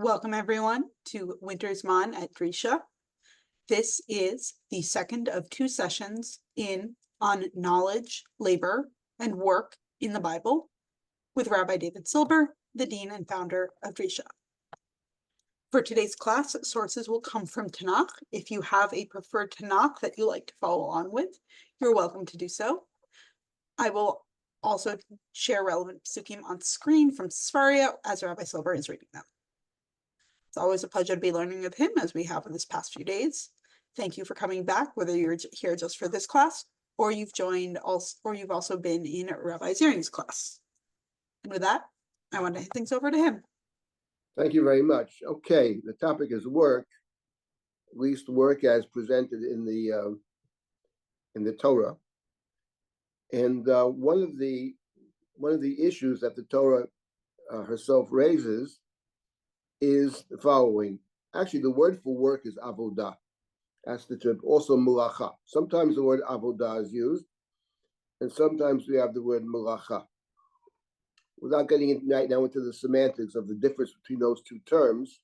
Welcome everyone to Winter's Mon at Drisha. This is the second of two sessions on knowledge, labor, and work in the Bible with Rabbi David Silber, the Dean and founder of Drisha. For today's class, sources will come from Tanakh. If you have a preferred Tanakh that you like to follow on with, you're welcome to do so. I will also share relevant psukim on screen from Sfaria as Rabbi Silber is reading them. It's always a pleasure to be learning with him, as we have in this past few days. Thank you for coming back, whether you're here just for this class or you've also been in Rabbi Ziering's class. And with that, I want to hand things over to him. Thank you very much. Okay, the topic is work, at least work as presented in the Torah. And one of the issues that the Torah herself raises is the following. Actually, the word for work is avodah. That's the term. Also melacha. Sometimes the word avodah is used, and sometimes we have the word melacha. Without getting right now into the semantics of the difference between those two terms,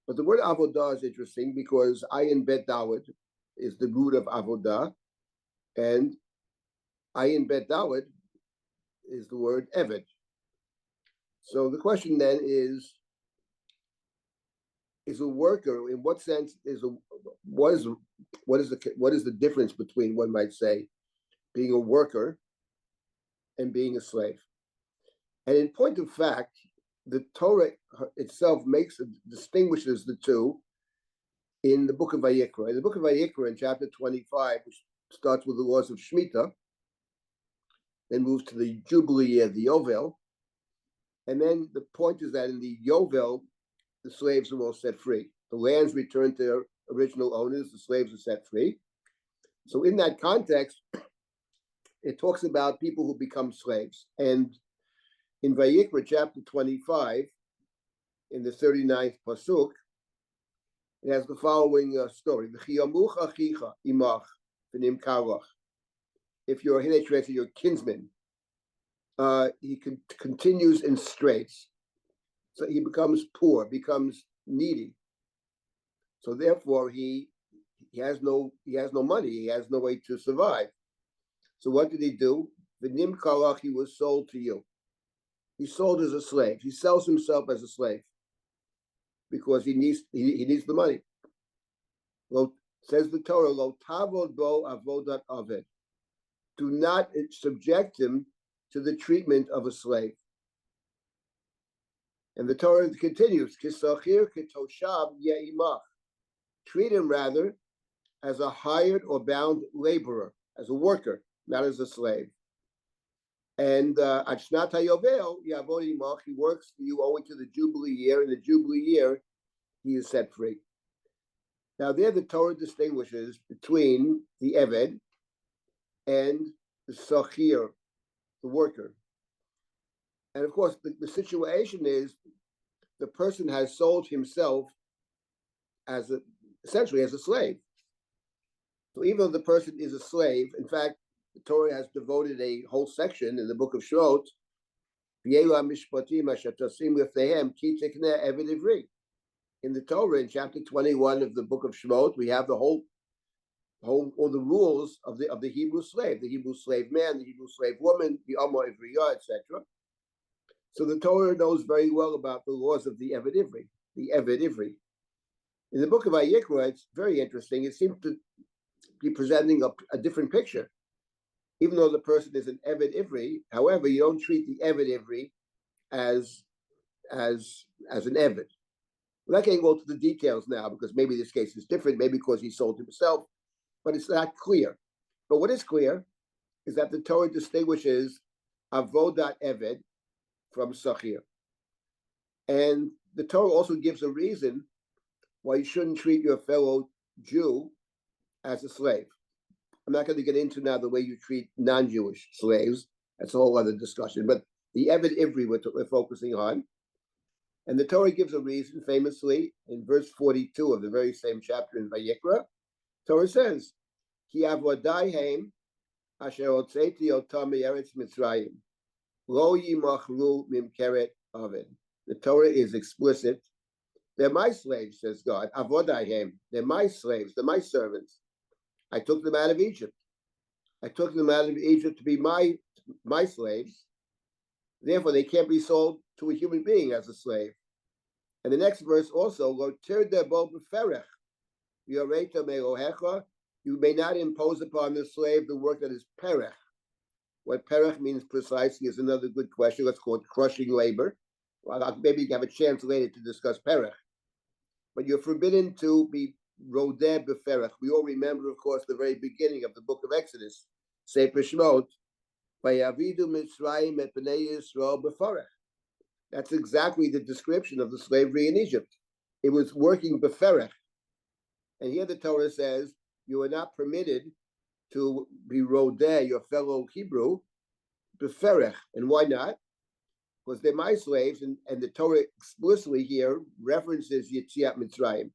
but the word avodah is interesting because ayin bet daled is the root of avodah, and ayin bet daled is the word eved. So the question then is a worker, in what sense what is the difference between, one might say, being a worker and being a slave? And in point of fact, the Torah itself distinguishes the two in the book of Vayikra. In the book of Vayikra, in chapter 25, which starts with the laws of Shemitah, then moves to the Jubilee year, the Yovel, and then the point is that in the Yovel, the slaves are all set free. The lands returned to their original owners, the slaves are set free. So in that context, it talks about people who become slaves. And in Vayikra chapter 25, in the 39th pasuk, it has the following story. If you're your kinsman, he continues in straits. So he becomes poor, becomes needy. So therefore, he has no money. He has no way to survive. So what did he do? V'nim kalach, he was sold to you. He's sold as a slave. He sells himself as a slave because he needs the money. Lo, says the Torah, lo tavod bo avodat aved. Do not subject him to the treatment of a slave. And the Torah continues, Kisachir kitoshav ye'imach. Treat him rather as a hired or bound laborer, as a worker, not as a slave. And Achnat hayovel yavod imach, he works for you owing to the Jubilee year. In the Jubilee year, he is set free. Now there the Torah distinguishes between the Eved and the Sachir, the worker. And of course, the situation is the person has sold himself essentially as a slave. So even though the person is a slave, in fact, the Torah has devoted a whole section in the book of Shemot, in the Torah, in chapter 21 of the book of Shemot, we have all the rules of the Hebrew slave man, the Hebrew slave woman, the Amor Ivriyah, etc. So the Torah knows very well about the laws of the Eved Ivri. In the book of Vayikra, it's very interesting. It seems to be presenting a different picture. Even though the person is an Eved Ivri, however, you don't treat the Eved Ivri as an Eved. We're not getting to the details now because maybe this case is different, maybe because he sold himself, but it's not clear. But what is clear is that the Torah distinguishes Avodat Eved from Sachir. And the Torah also gives a reason why you shouldn't treat your fellow Jew as a slave. I'm not going to get into now the way you treat non-Jewish slaves. That's a whole other discussion. But the Eved Ivri we're focusing on. And the Torah gives a reason, famously, in verse 42 of the very same chapter in Vayikra. Torah says, Ki avodai heim asher hotzeti otam me'eretz Mitzrayim. Lo yimachlu mimkeret oven. The Torah is explicit They're my slaves, says God. Avodaihem. They're my slaves. They're my servants. I took them out of Egypt. I took them out of Egypt to be my slaves. Therefore, they can't be sold to a human being as a slave. And the next verse also, Lo tirdebo b'ferech, v'yoreta me'ohecha. You may not impose upon the slave the work that is perech. What perech means precisely is another good question. Let's call it crushing labor. Well, maybe you have a chance later to discuss perech. But you're forbidden to be rodeh b'ferech. We all remember, of course, the very beginning of the book of Exodus, Sefer Shemot, Vayavidu Mitzrayim et b'nei Yisrael b'ferech. That's exactly the description of the slavery in Egypt. It was working b'ferech. And here the Torah says, you are not permitted to be rodeh, your fellow Hebrew, b'ferech. And why not? Because they're my slaves, and the Torah explicitly here references Yetziat Mitzrayim.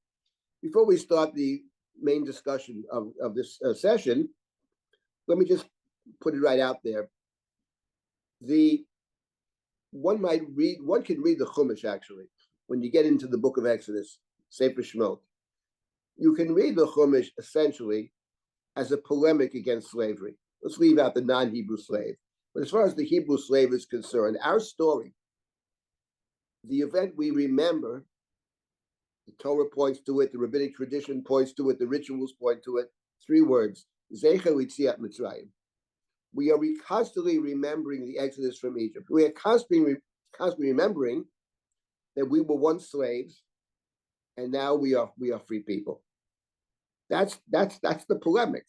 Before we start the main discussion of this session, let me just put it right out there. One can read the Chumash actually, when you get into the book of Exodus, Sefer Shemot. You can read the Chumash essentially as a polemic against slavery. Let's leave out the non-Hebrew slave. But as far as the Hebrew slave is concerned, our story, the event we remember, the Torah points to it, the rabbinic tradition points to it, the rituals point to it, 3 words, Zecher Yetziat Mitzrayim. We are constantly remembering the exodus from Egypt. We are constantly remembering that we were once slaves, and now we are free people. That's the polemic.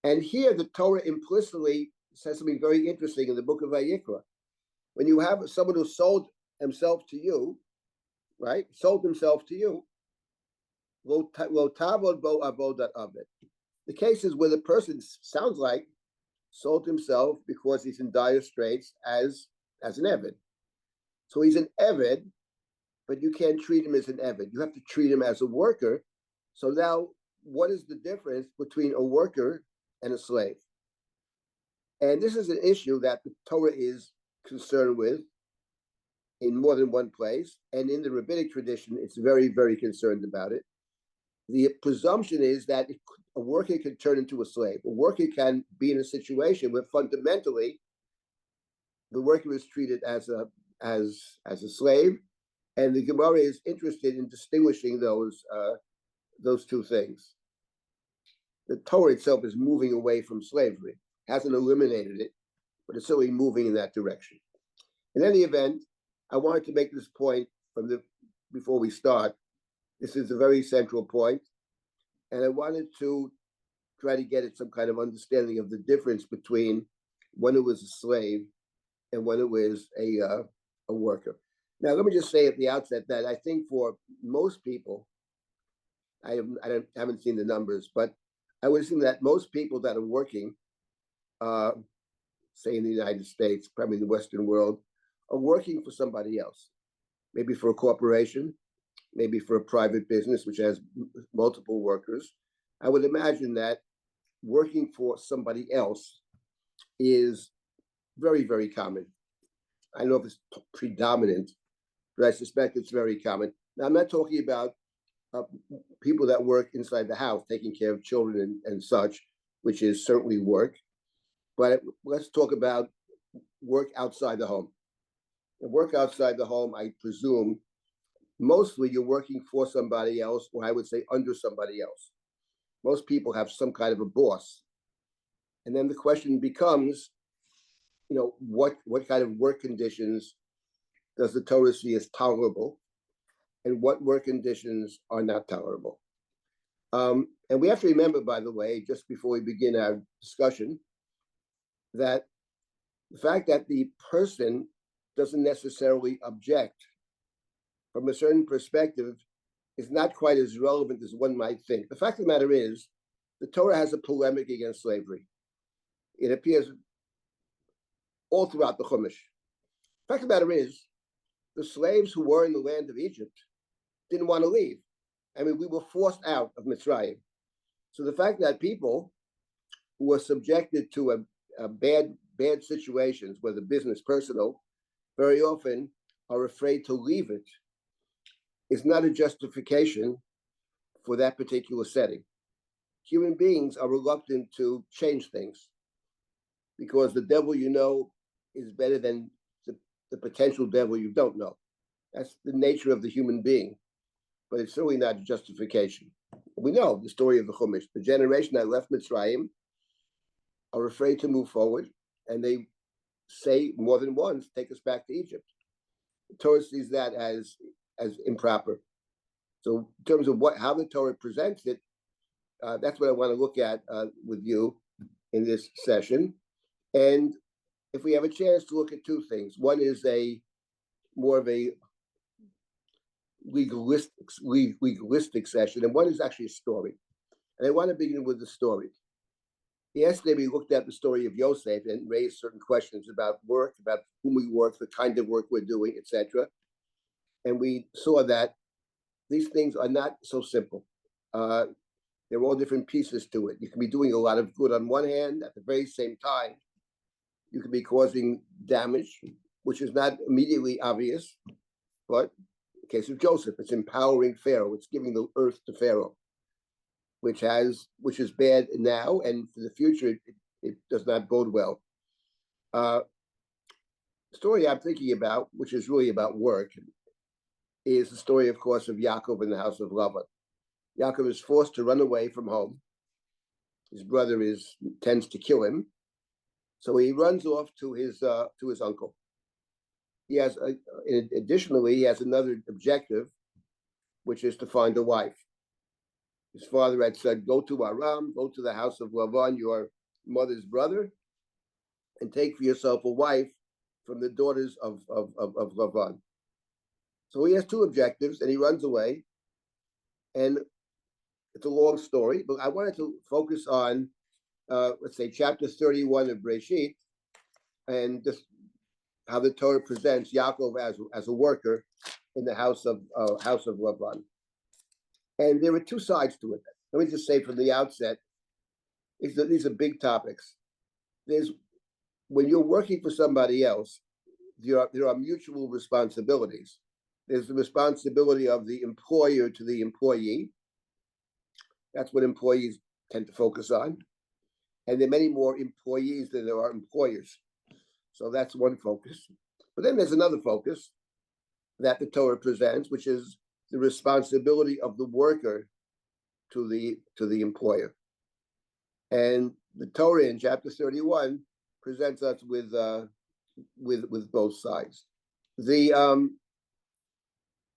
And here the Torah implicitly says something very interesting in the book of Vayikra. When you have someone who sold himself to you, right? Sold himself to you. Lo tavod bo avodat aved. The case is where the person sounds like sold himself because he's in dire straits as an eved. So he's an eved, but you can't treat him as an eved. You have to treat him as a worker. So now, what is the difference between a worker and a slave? And this is an issue that the Torah is concerned with in more than one place. And in the rabbinic tradition, it's very, very concerned about it. The presumption is that a worker can turn into a slave. A worker can be in a situation where fundamentally the worker is treated as a slave, and the Gemara is interested in distinguishing those 2 things. The Torah itself is moving away from slavery, hasn't eliminated it, but it's certainly moving in that direction. In any event, I wanted to make this point before we start. This is a very central point, and I wanted to try to get at some kind of understanding of the difference between when it was a slave and when it was a worker. Now, let me just say at the outset that I think for most people, I haven't seen the numbers, but I would assume that most people that are working, say in the United States, probably in the Western world, are working for somebody else, maybe for a corporation, maybe for a private business which has multiple workers. I would imagine that working for somebody else is very, very common. I don't know if it's predominant, but I suspect it's very common. Now, I'm not talking about people that work inside the house, taking care of children and such, which is certainly work. But let's talk about work outside the home. And work outside the home, I presume, mostly you're working for somebody else, or I would say under somebody else. Most people have some kind of a boss. And then the question becomes, what kind of work conditions does the Torah see as tolerable, and what work conditions are not tolerable? And we have to remember, by the way, just before we begin our discussion, that the fact that the person doesn't necessarily object from a certain perspective is not quite as relevant as one might think. The fact of the matter is, the Torah has a polemic against slavery. It appears all throughout the Chumash. The fact of the matter is, the slaves who were in the land of Egypt didn't want to leave. I mean, we were forced out of Mitzrayim. So the fact that people who were subjected to a bad situations, whether business, personal, very often are afraid to leave it, is not a justification for that particular setting. Human beings are reluctant to change things because the devil you know is better than the potential devil you don't know. That's the nature of the human being, but it's certainly not a justification. We know the story of the Chumash. The generation that left Mitzrayim are afraid to move forward, and they say more than once, take us back to Egypt. The Torah sees that as improper. So in terms of how the Torah presents it, that's what I want to look at with you in this session. And if we have a chance to look at two things, one is more of a legalistic session, and one is actually a story. And I want to begin with the story. Yesterday, we looked at the story of Yosef and raised certain questions about work, about whom we work, the kind of work we're doing, etc. And we saw that these things are not so simple. There are all different pieces to it. You can be doing a lot of good on one hand, at the very same time, you can be causing damage, which is not immediately obvious, but in the case of Joseph, it's empowering Pharaoh, it's giving the earth to Pharaoh, which is bad now, and for the future, it does not bode well. The story I'm thinking about, which is really about work, is the story, of course, of Yaakov in the house of Lavan. Yaakov is forced to run away from home. His brother tends to kill him, so he runs off to his uncle. He has additionally he has another objective, which is to find a wife. His father had said, "Go to Aram, go to the house of Lavan, your mother's brother, and take for yourself a wife from the daughters of Lavan." So he has two objectives, and he runs away. And it's a long story, but I wanted to focus on, let's say, chapter 31 of Breshit, and just how the Torah presents Yaakov as a worker in the house of Lavan. And there are two sides to it. Let me just say from the outset, these are big topics. When you're working for somebody else, there are mutual responsibilities. There's the responsibility of the employer to the employee. That's what employees tend to focus on. And there are many more employees than there are employers. So that's one focus. But then there's another focus that the Torah presents, which is the responsibility of the worker to the employer. And the Torah in chapter 31 presents us with both sides. The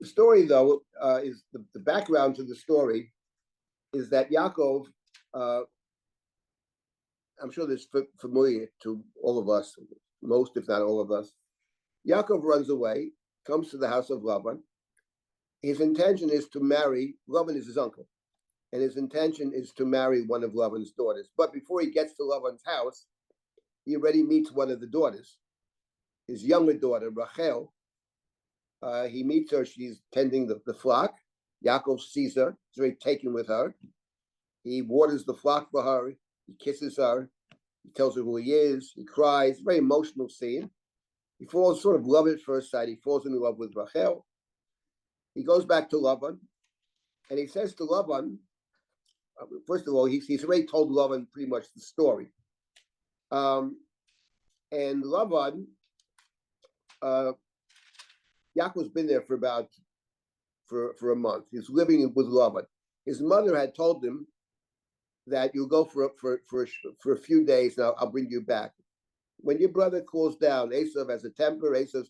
story, though, is the background to the story is that Yaakov, I'm sure this is familiar to all of us, most if not all of us. Yaakov runs away, comes to the house of Lavan. His intention is to marry, Lavan is his uncle, and his intention is to marry one of Lavan's daughters. But before he gets to Lavan's house, he already meets one of the daughters, his younger daughter, Rachel. He meets her, she's tending the flock. Yaakov sees her, he's very taken with her. He waters the flock for her, he kisses her, he tells her who he is, he cries, very emotional scene. He falls sort of love at first sight, he falls in love with Rachel. He goes back to Lavan, and he says to Lavan, first of all, he's already told Lavan pretty much the story. And Lavan, Yaakov's been there for a month. He's living with Lavan. His mother had told him that you'll go for a few days, and I'll bring you back. When your brother cools down, Esav has a temper. Esav,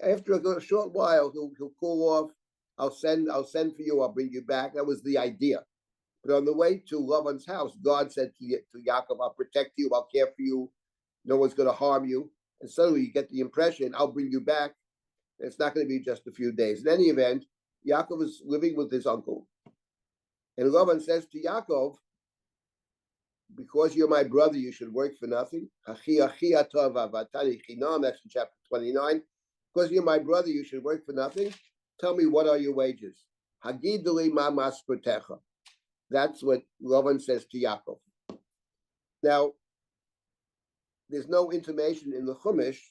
after a short while, he'll cool off. I'll send for you. I'll bring you back. That was the idea. But on the way to Lavan's house, God said to Yaakov, "I'll protect you. I'll care for you. No one's going to harm you." And suddenly you get the impression, "I'll bring you back." It's not going to be just a few days. In any event, Yaakov is living with his uncle. And Lavan says to Yaakov, "Because you're my brother, you should work for nothing." That's in chapter 29. Because you're my brother, you should work for nothing. Tell me, what are your wages? That's what Lavan says to Yaakov. Now, there's no intimation in the Chumash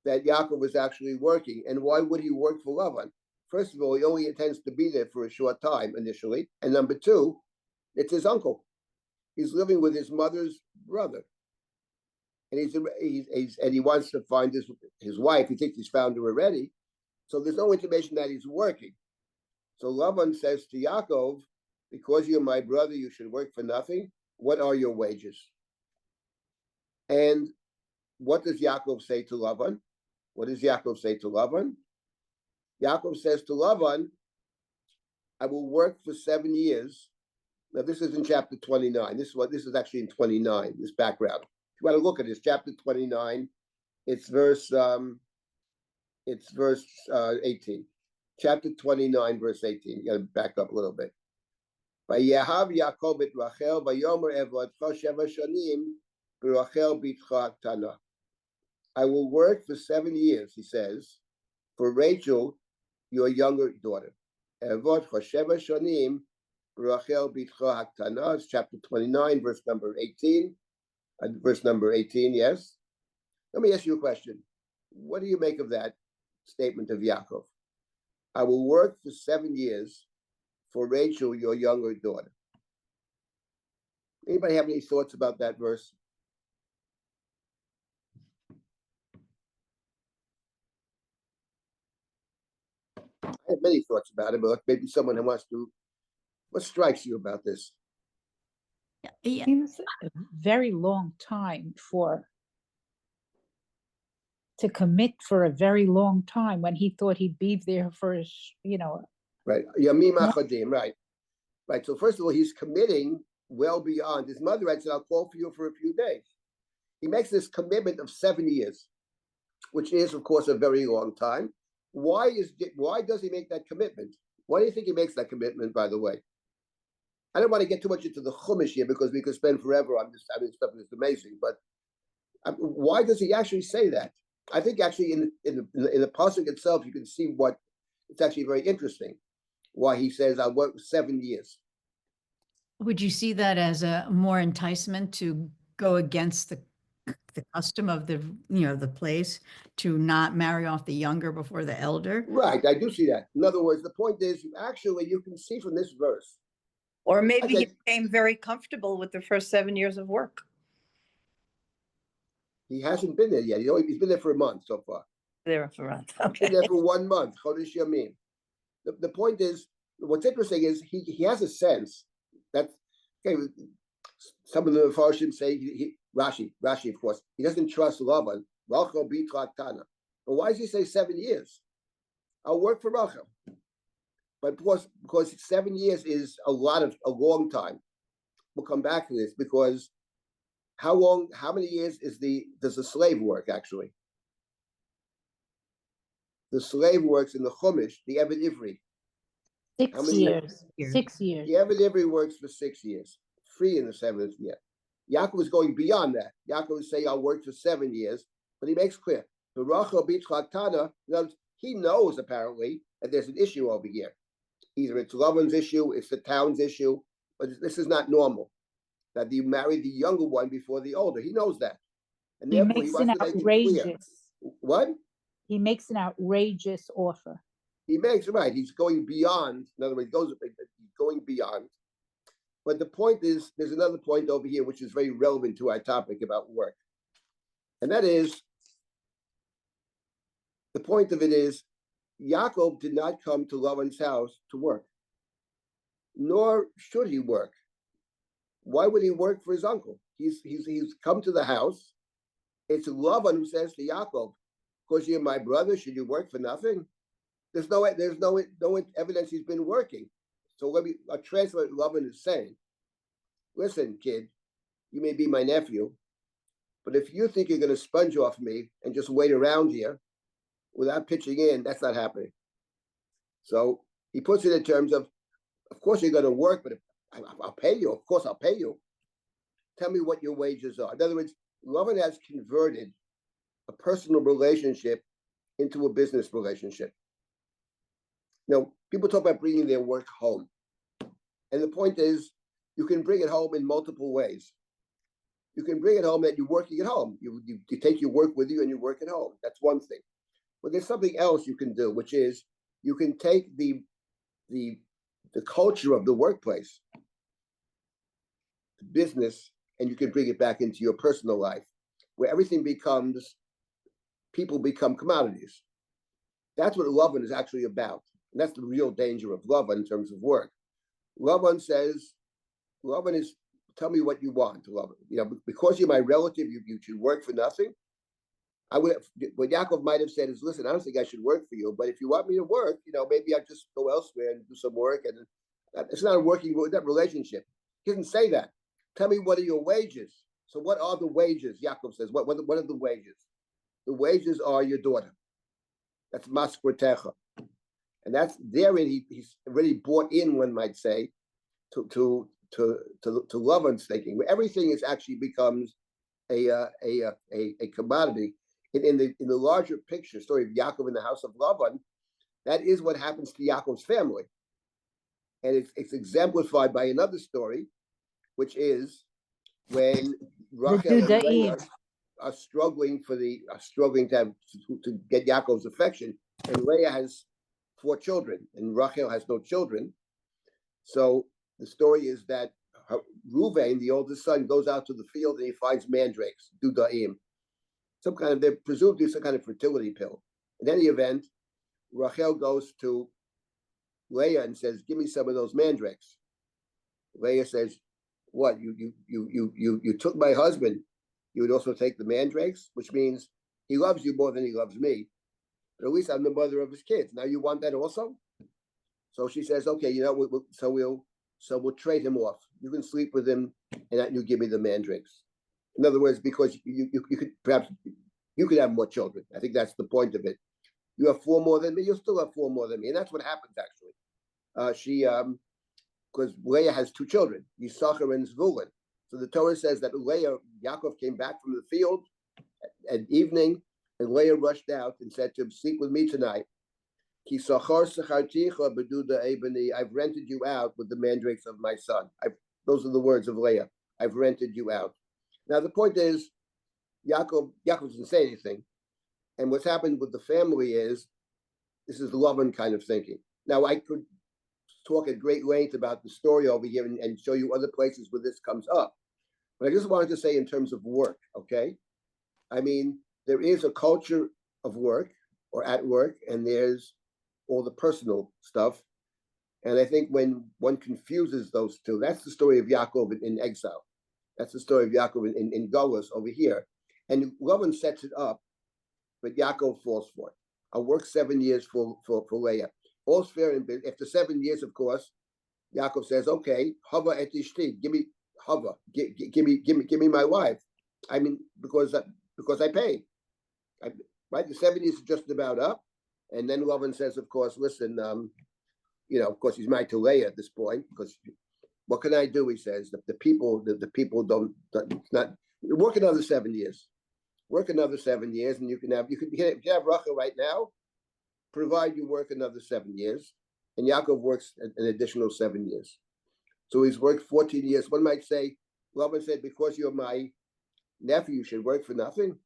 that Yaakov was actually working. And why would he work for Lavan? First of all, he only intends to be there for a short time initially. And number two, it's his uncle. He's living with his mother's brother. And he wants to find his wife. He thinks he's found her already. So there's no intimation that he's working. So Lavan says to Yaakov, because you're my brother, you should work for nothing. What are your wages? And what does Yaakov say to Lavan? What does Yaakov say to Lavan? Yaakov says to Lavan, I will work for 7 years. Now, this is in chapter 29. This is actually in 29, this background. If you want to look at this, chapter 29, it's verse 18. Chapter 29, verse 18. You got to back up a little bit. Vayehav Yaakov et Rachel, vayomer evadcha sheva shanim, b'Rachel bitcha tana. I will work for 7 years, he says, for Rachel, your younger daughter. Evadcha sheva shanim, b'Rachel bitcha tana. It's chapter 29, verse number 18. Verse number 18, yes. Let me ask you a question. What do you make of that statement of Yaakov? I will work for 7 years for Rachel, your younger daughter. Anybody have any thoughts about that verse? I have many thoughts about it, but maybe someone who wants to. What strikes you about this? Yeah. Seems a very long time to commit for a very long time when he thought he'd be there for his, Right. Yamim achadim, right. Right. So first of all, he's committing well beyond. His mother had said, I'll call for you for a few days. He makes this commitment of 7 years, which is, of course, a very long time. Why does he make that commitment? Why do you think he makes that commitment, by the way? I don't want to get too much into the Chumash here because we could spend forever on this. I mean, stuff is amazing. But why does he actually say that? I think actually in the pasuk itself, you can see what it's actually very interesting. Why he says, I'll work 7 years. Would you see that as a more enticement to go against the custom of the place to not marry off the younger before the elder? Right, I do see that. In other words, the point is, you can see from this verse. Or maybe he became very comfortable with the first 7 years of work. He hasn't been there yet. He's been there for a month so far. There for a month. Okay. He's been there for 1 month. Chodesh Yamim. The point is, what's interesting is he has a sense that, okay, some of the Mepharshim say, Rashi, of course, he doesn't trust Lavan. Rachel bitcha tana. But why does he say 7 years? I'll work for Rachel. But because 7 years is a long time. We'll come back to this because how many years does a slave work actually? The slave works in the Chumash, the Eved Ivri. 6 years. 6 years. The Eved Ivri works for 6 years, free in the 7th year. Yaakov is going beyond that. Yaakov is saying, I'll work for 7 years, but he makes clear, the Rachel bitcha tana, he knows apparently that there's an issue over here. Either it's Lavan's issue, it's the town's issue, but this is not normal. That you married the younger one before the older. He knows that. And He therefore makes he wants an to make it clear. outrageous. What? He makes an outrageous offer. He makes right. He's going beyond. In other words, he's going beyond. But the point is, there's another point over here which is very relevant to our topic about work. And that is, the point of it is, Yaakov did not come to Lavan's house to work. Nor should he work. Why would he work for his uncle? He's come to the house. It's Lavan who says to Yaakov, because you're my brother, should you work for nothing? There's no evidence he's been working. So I'll translate what Lavan is saying. Listen, kid, you may be my nephew, but if you think you're going to sponge off me and just wait around here without pitching in, that's not happening. So he puts it in terms of course you're going to work, but I'll pay you. Of course I'll pay you. Tell me what your wages are. In other words, Lavan has converted a personal relationship into a business relationship. Now, people talk about bringing their work home. And the point is, you can bring it home in multiple ways. You can bring it home that you're working at home. You take your work with you and you work at home. That's one thing. But there's something else you can do, which is you can take the culture of the workplace, the business, and you can bring it back into your personal life, where everything becomes, people become commodities. That's what Lavan is actually about. And that's the real danger of Lavan in terms of work. Lavan is, tell me what you want, Lavan. Because you're my relative, you should work for nothing. What Yaakov might have said is, listen, I don't think I should work for you, but if you want me to work, maybe I'll just go elsewhere and do some work. And it's not a working that relationship. He doesn't say that. Tell me, what are your wages? So what are the wages? Yaakov says, what are the wages? The wages are your daughter. That's maskrotecha. And that's therein he's already bought in, one might say, to Lavan's thinking, where everything is actually becomes a commodity. In the larger picture story of Yaakov in the house of Lavan, that is what happens to Yaakov's family, and it's exemplified by another story, which is when Rachel and Leah are struggling to get Yaakov's affection, and Leah has 4 children, and Rachel has no children. So the story is that Reuven, the oldest son, goes out to the field and he finds mandrakes, dudaim. They're presumed to be some kind of fertility pill. In any event, Rachel goes to Leah and says, "Give me some of those mandrakes." Leah says, "What? You took my husband. You would also take the mandrakes," which means he loves you more than he loves me. But at least I'm the mother of his kids. Now you want that also? So she says, "Okay, we'll trade him off. You can sleep with him, and you give me the mandrakes." In other words, because you could perhaps you could have more children. I think that's the point of it. You have 4 more than me. You'll still have 4 more than me, and that's what happens actually. Because Leah has 2 children, Yisachar and Zvulun. So the Torah says that Yaakov came back from the field at evening, and Leah rushed out and said to him, "Sleep with me tonight. I've rented you out with the mandrakes of my son." Those are the words of Leah. I've rented you out. Now the point is, Yaakov doesn't say anything, and what's happened with the family is, this is Lavan kind of thinking. Now I could talk at great length about the story over here and show you other places where this comes up, but I just wanted to say in terms of work, okay? I mean, there is a culture of work or at work, and there's all the personal stuff. And I think when one confuses those two, that's the story of Yaakov in exile. That's the story of Yaakov in Golus over here. And Lavan sets it up, but Yaakov falls for it. I'll work 7 years for Leah. All's fair and good. After 7 years, of course, Yaakov says, "Okay, Hava et ishti, give me Hava, give me my wife." I mean, because I paid. Right, the 7 years is just about up, and then Lavan says, of course, "Listen, of course he's married to Leah at this point, because what can I do?" He says, "The people don't not work another 7 years. Work another 7 years, and you can have Rachel right now, provide you work another 7 years." And Yaakov works an additional 7 years. So he's worked 14 years. One might say, Lavan said, "Because you're my nephew, you should work for nothing."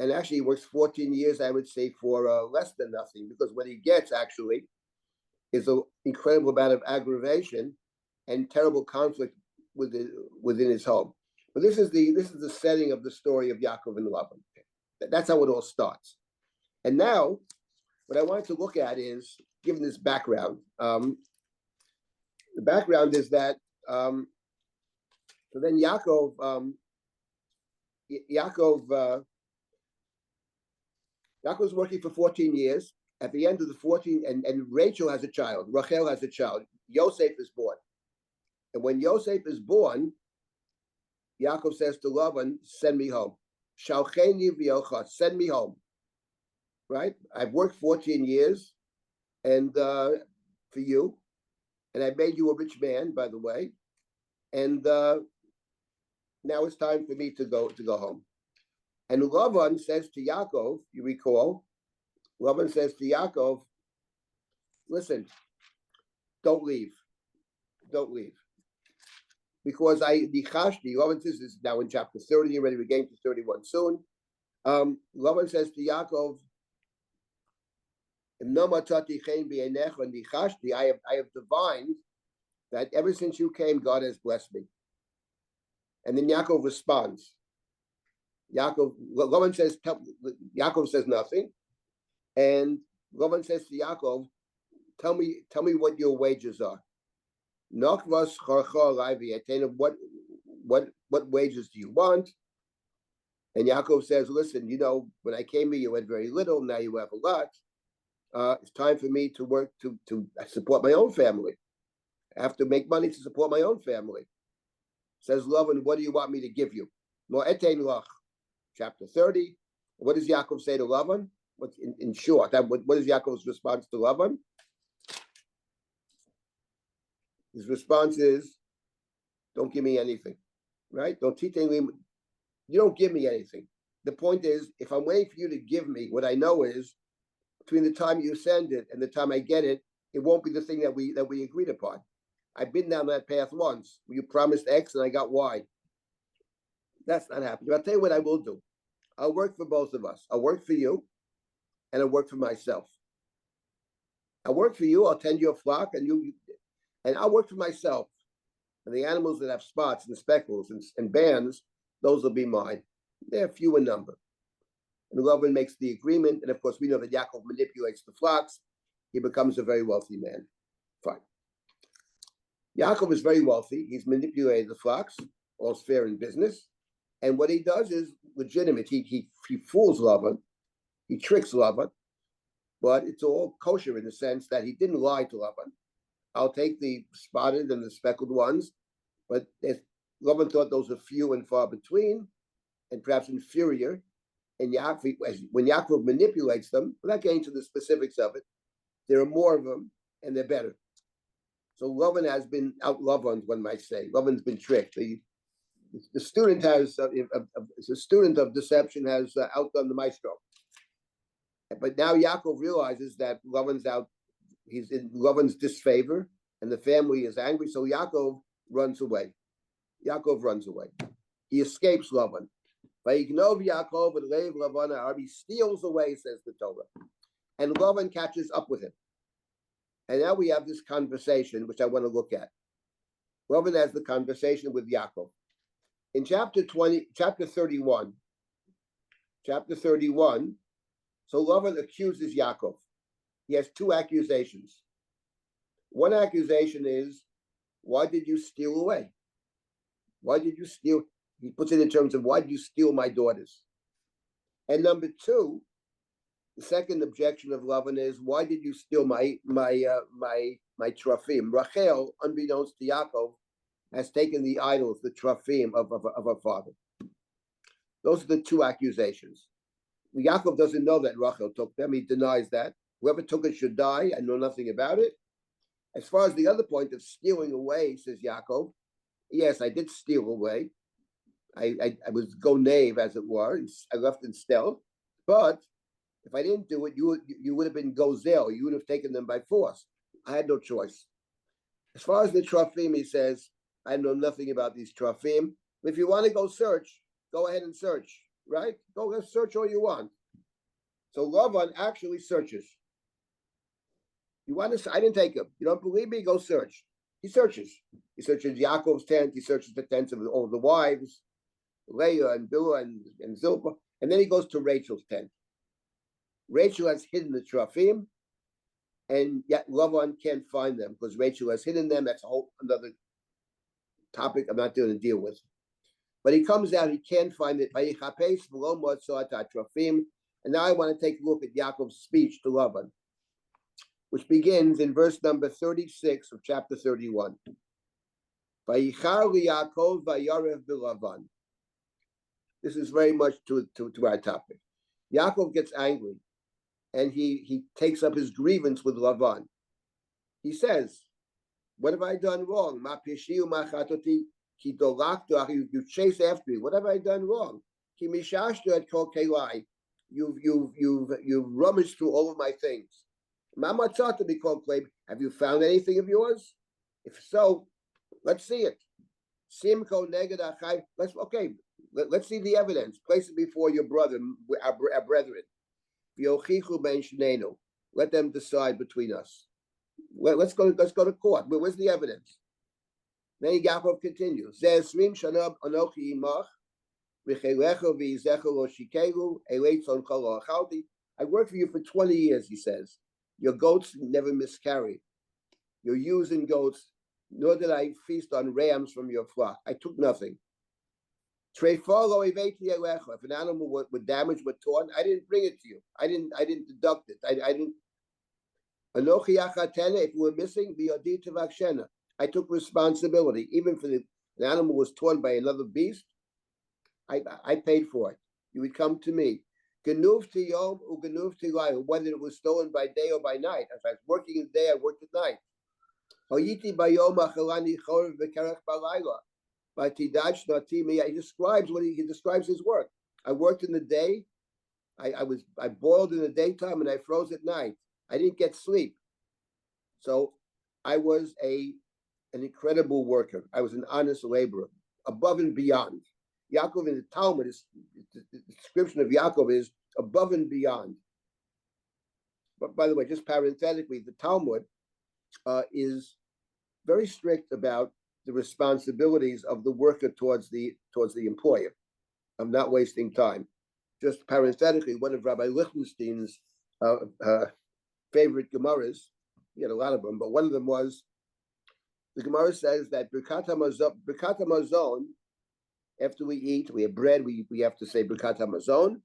And actually, he works 14 years, I would say, for less than nothing, because what he gets actually is an incredible amount of aggravation and terrible conflict within his home. But this is the setting of the story of Yaakov and Lavan. That's how it all starts. And now, what I wanted to look at is, given this background, the background is that so then Yaakov's working for 14 years. At the end of the 14, and Rachel has a child. Rachel has a child. Yosef is born. And when Yosef is born, Yaakov says to Lavan, "Send me home. Shalcheni v'yocha, send me home." Right? I've worked 14 years and for you, and I made you a rich man, by the way. And now it's time for me to go home. And Lavan says to Yaakov, you recall, Lavan says to Yaakov, "Listen, don't leave. Don't leave. Because Lavan says this is now in chapter 30 already, we're getting to 31 soon. Lavan says to Yaakov, I have divined that ever since you came, God has blessed me. And then Yaakov responds. Lavan says, Yaakov says nothing. And Lavan says to Yaakov, tell me what your wages are. What wages do you want? And Yaakov says, listen, when I came here, you had very little. Now you have a lot. It's time for me to work to support my own family. I have to make money to support my own family. Says Lavan, what do you want me to give you? Chapter 30. What does Yaakov say to Lavan? In short, what is Yaakov's response to Lavan? His response is, don't give me anything, right? You don't give me anything. The point is, if I'm waiting for you to give me, what I know is, between the time you send it and the time I get it, it won't be the thing that we agreed upon. I've been down that path once. You promised X and I got Y. That's not happening. I'll tell you what I will do. I'll work for both of us. I'll work for you and I'll work for myself. I'll work for you. I'll tend your flock and I'll work for myself. And the animals that have spots and speckles and bands, those will be mine. They're few in number. And Lavan makes the agreement. And of course, we know that Yaakov manipulates the flocks. He becomes a very wealthy man. Fine. Yaakov is very wealthy. He's manipulated the flocks. All's fair in business. And what he does is legitimate. He fools Lavan. He tricks Lavan. But it's all kosher in the sense that he didn't lie to Lavan. I'll take the spotted and the speckled ones. But Lavan thought those were few and far between and perhaps inferior. And when Yaakov manipulates them, without getting to the specifics of it, there are more of them and they're better. So Lavan has been out-Lavaned, one might say. Lavan's been tricked. The student of deception has outdone the maestro. But now Yaakov realizes that Lavan's out. He's in Lavan's disfavor, and the family is angry. So Yaakov runs away. He escapes Lavan. Vayignov Yaakov and Lev Lavan. He steals away, says the Torah, and Lavan catches up with him. And now we have this conversation, which I want to look at. Lavan has the conversation with Yaakov. In chapter 31, so Lavan accuses Yaakov. He has two accusations. One accusation is, why did you steal away? Why did you steal? He puts it in terms of, why did you steal my daughters? And number two, the second objection of Lavan is, why did you steal my trophim? Rachel, unbeknownst to Yaakov, has taken the idols, the trophim of her father. Those are the two accusations. Yaakov doesn't know that Rachel took them. He denies that. Whoever took it should die. I know nothing about it. As far as the other point of stealing away, says Yaakov, yes, I did steal away. I was gonev, as it were. I left in stealth. But if I didn't do it, you would have been gozel. You would have taken them by force. I had no choice. As far as the trophim, he says, I know nothing about these trophim. If you want to go search, go ahead and search, right? Go search all you want. So Lavan actually searches. You want to? I didn't take him. You don't believe me? Go search. He searches. He searches Yaakov's tent. He searches the tents of all the wives, Leah and Bilhah and Zilpah, and then he goes to Rachel's tent. Rachel has hidden the trophim, and yet Lavan can't find them because Rachel has hidden them. That's a whole another topic I'm not going to deal with. But he comes out, he can't find it. And now I want to take a look at Yaakov's speech to Lavan, which begins in verse number 36 of chapter 31. This is very much to our topic. Yaakov gets angry, and he takes up his grievance with Lavan. He says, what have I done wrong? You chase after me. What have I done wrong? You've rummaged through all of my things. Have you found anything of yours? If so, let's see it. Let's see the evidence. Place it before your brother, our brethren. Let them decide between us. Let's go to court. Where's the evidence? Then Yaakov continues. I worked for you for 20 years, he says. Your goats never miscarried. Your ewes and goats, nor did I feast on rams from your flock. I took nothing. If an animal was damaged, was torn, I didn't bring it to you. I didn't deduct it. I didn't. If we were missing, I took responsibility. Even for the animal was torn by another beast, I paid for it. You would come to me. Whether it was stolen by day or by night. If I was working in the day, I worked at night. He describes his work. I worked in the day. I boiled in the daytime and I froze at night. I didn't get sleep. So I was an incredible worker. I was an honest laborer, above and beyond. Yaakov in the Talmud, the description of Yaakov is above and beyond. But by the way, just parenthetically, the Talmud is very strict about the responsibilities of the worker towards the employer. I'm not wasting time. Just parenthetically, one of Rabbi Lichtenstein's favorite Gemaras, he had a lot of them, but one of them was, the Gemara says that Birkat HaMazon, after we eat, we have bread, we have to say Birkat HaMazon,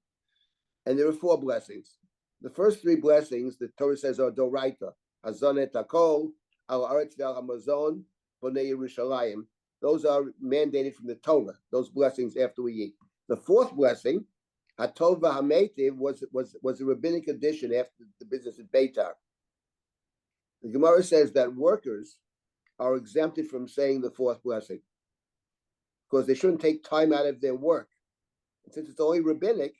and there are 4 blessings. The first 3 blessings, the Torah says, are Doraita, Hazon et Hakol, Al Aretz Ve'al HaMazon, Bonei Yerushalayim. Those are mandated from the Torah, those blessings after we eat. The 4th blessing, Hatov V'Hametiv, was a rabbinic addition after the business at Beitar. The Gemara says that workers are exempted from saying the 4th blessing because they shouldn't take time out of their work. And since it's only rabbinic,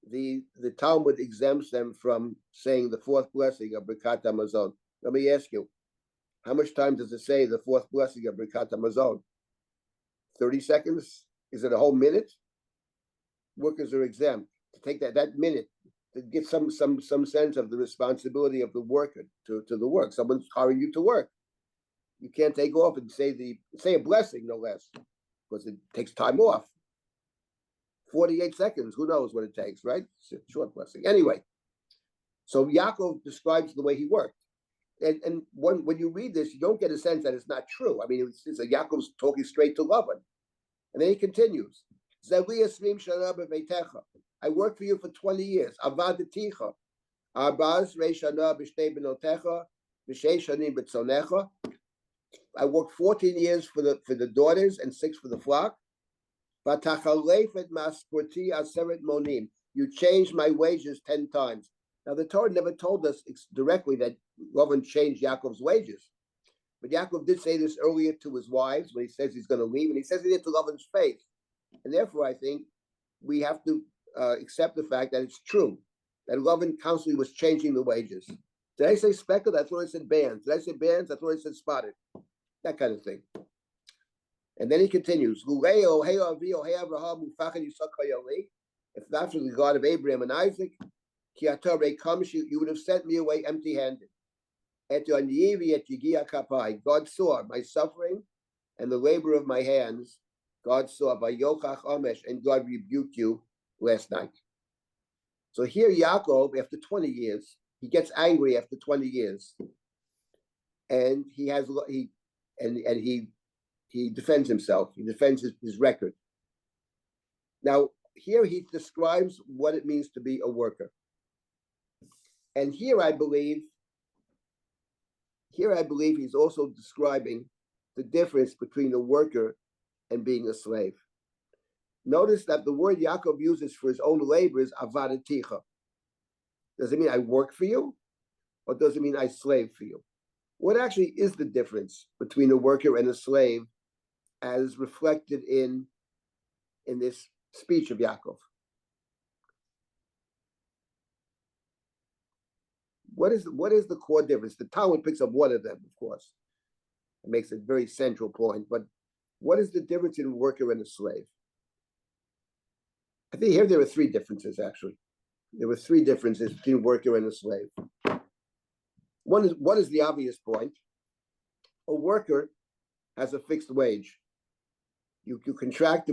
the Talmud exempts them from saying the 4th blessing of Birkat HaMazon. Let me ask you, how much time does it say the 4th blessing of Birkat HaMazon? 30 seconds? Is it a whole minute? Workers are exempt to take that minute to get some sense of the responsibility of the worker to the work. Someone's hiring you to work. You can't take off and say a blessing, no less, because it takes time off. 48 seconds, who knows what it takes, right? It's a short blessing. Anyway, so Yaakov describes the way he worked. And when you read this, you don't get a sense that it's not true. I mean, it's like Yaakov's talking straight to Lavan. And then he continues. I worked for you for 20 years. Avadaticha. Arbaz reishana b'shtei benotecha, b'shei shanim b'tzonecha. I worked 14 years for the daughters and 6 for the flock. You changed my wages 10 times. Now the Torah never told us directly that Lavan changed Yaakov's wages. But Yaakov did say this earlier to his wives when he says he's going to leave, and he says it to Lavan's face. And therefore, I think we have to accept the fact that it's true, that Lavan constantly was changing the wages. Did I say speckled? That's what I said bands. Did I say bands? That's what I said spotted. That kind of thing. And then he continues, if not for the God of Abraham and Isaac, you would have sent me away empty-handed. God saw my suffering and the labor of my hands. God saw by Yochach Omesh, and God rebuked you last night. So here Yaakov, after 20 years, he gets angry after 20 years. And he defends himself. He defends his record. Now, here he describes what it means to be a worker. And here I believe he's also describing the difference between a worker and being a slave. Notice that the word Yaakov uses for his own labor is avadaticha. Does it mean I work for you? Or does it mean I slave for you? What actually is the difference between a worker and a slave as reflected in this speech of Yaakov? What is the core difference? The Talmud picks up one of them, of course. It makes a very central point, but what is the difference in a worker and a slave? I think here there are 3 differences, actually. There were 3 differences between a worker and a slave. One is the obvious point. A worker has a fixed wage. You contract,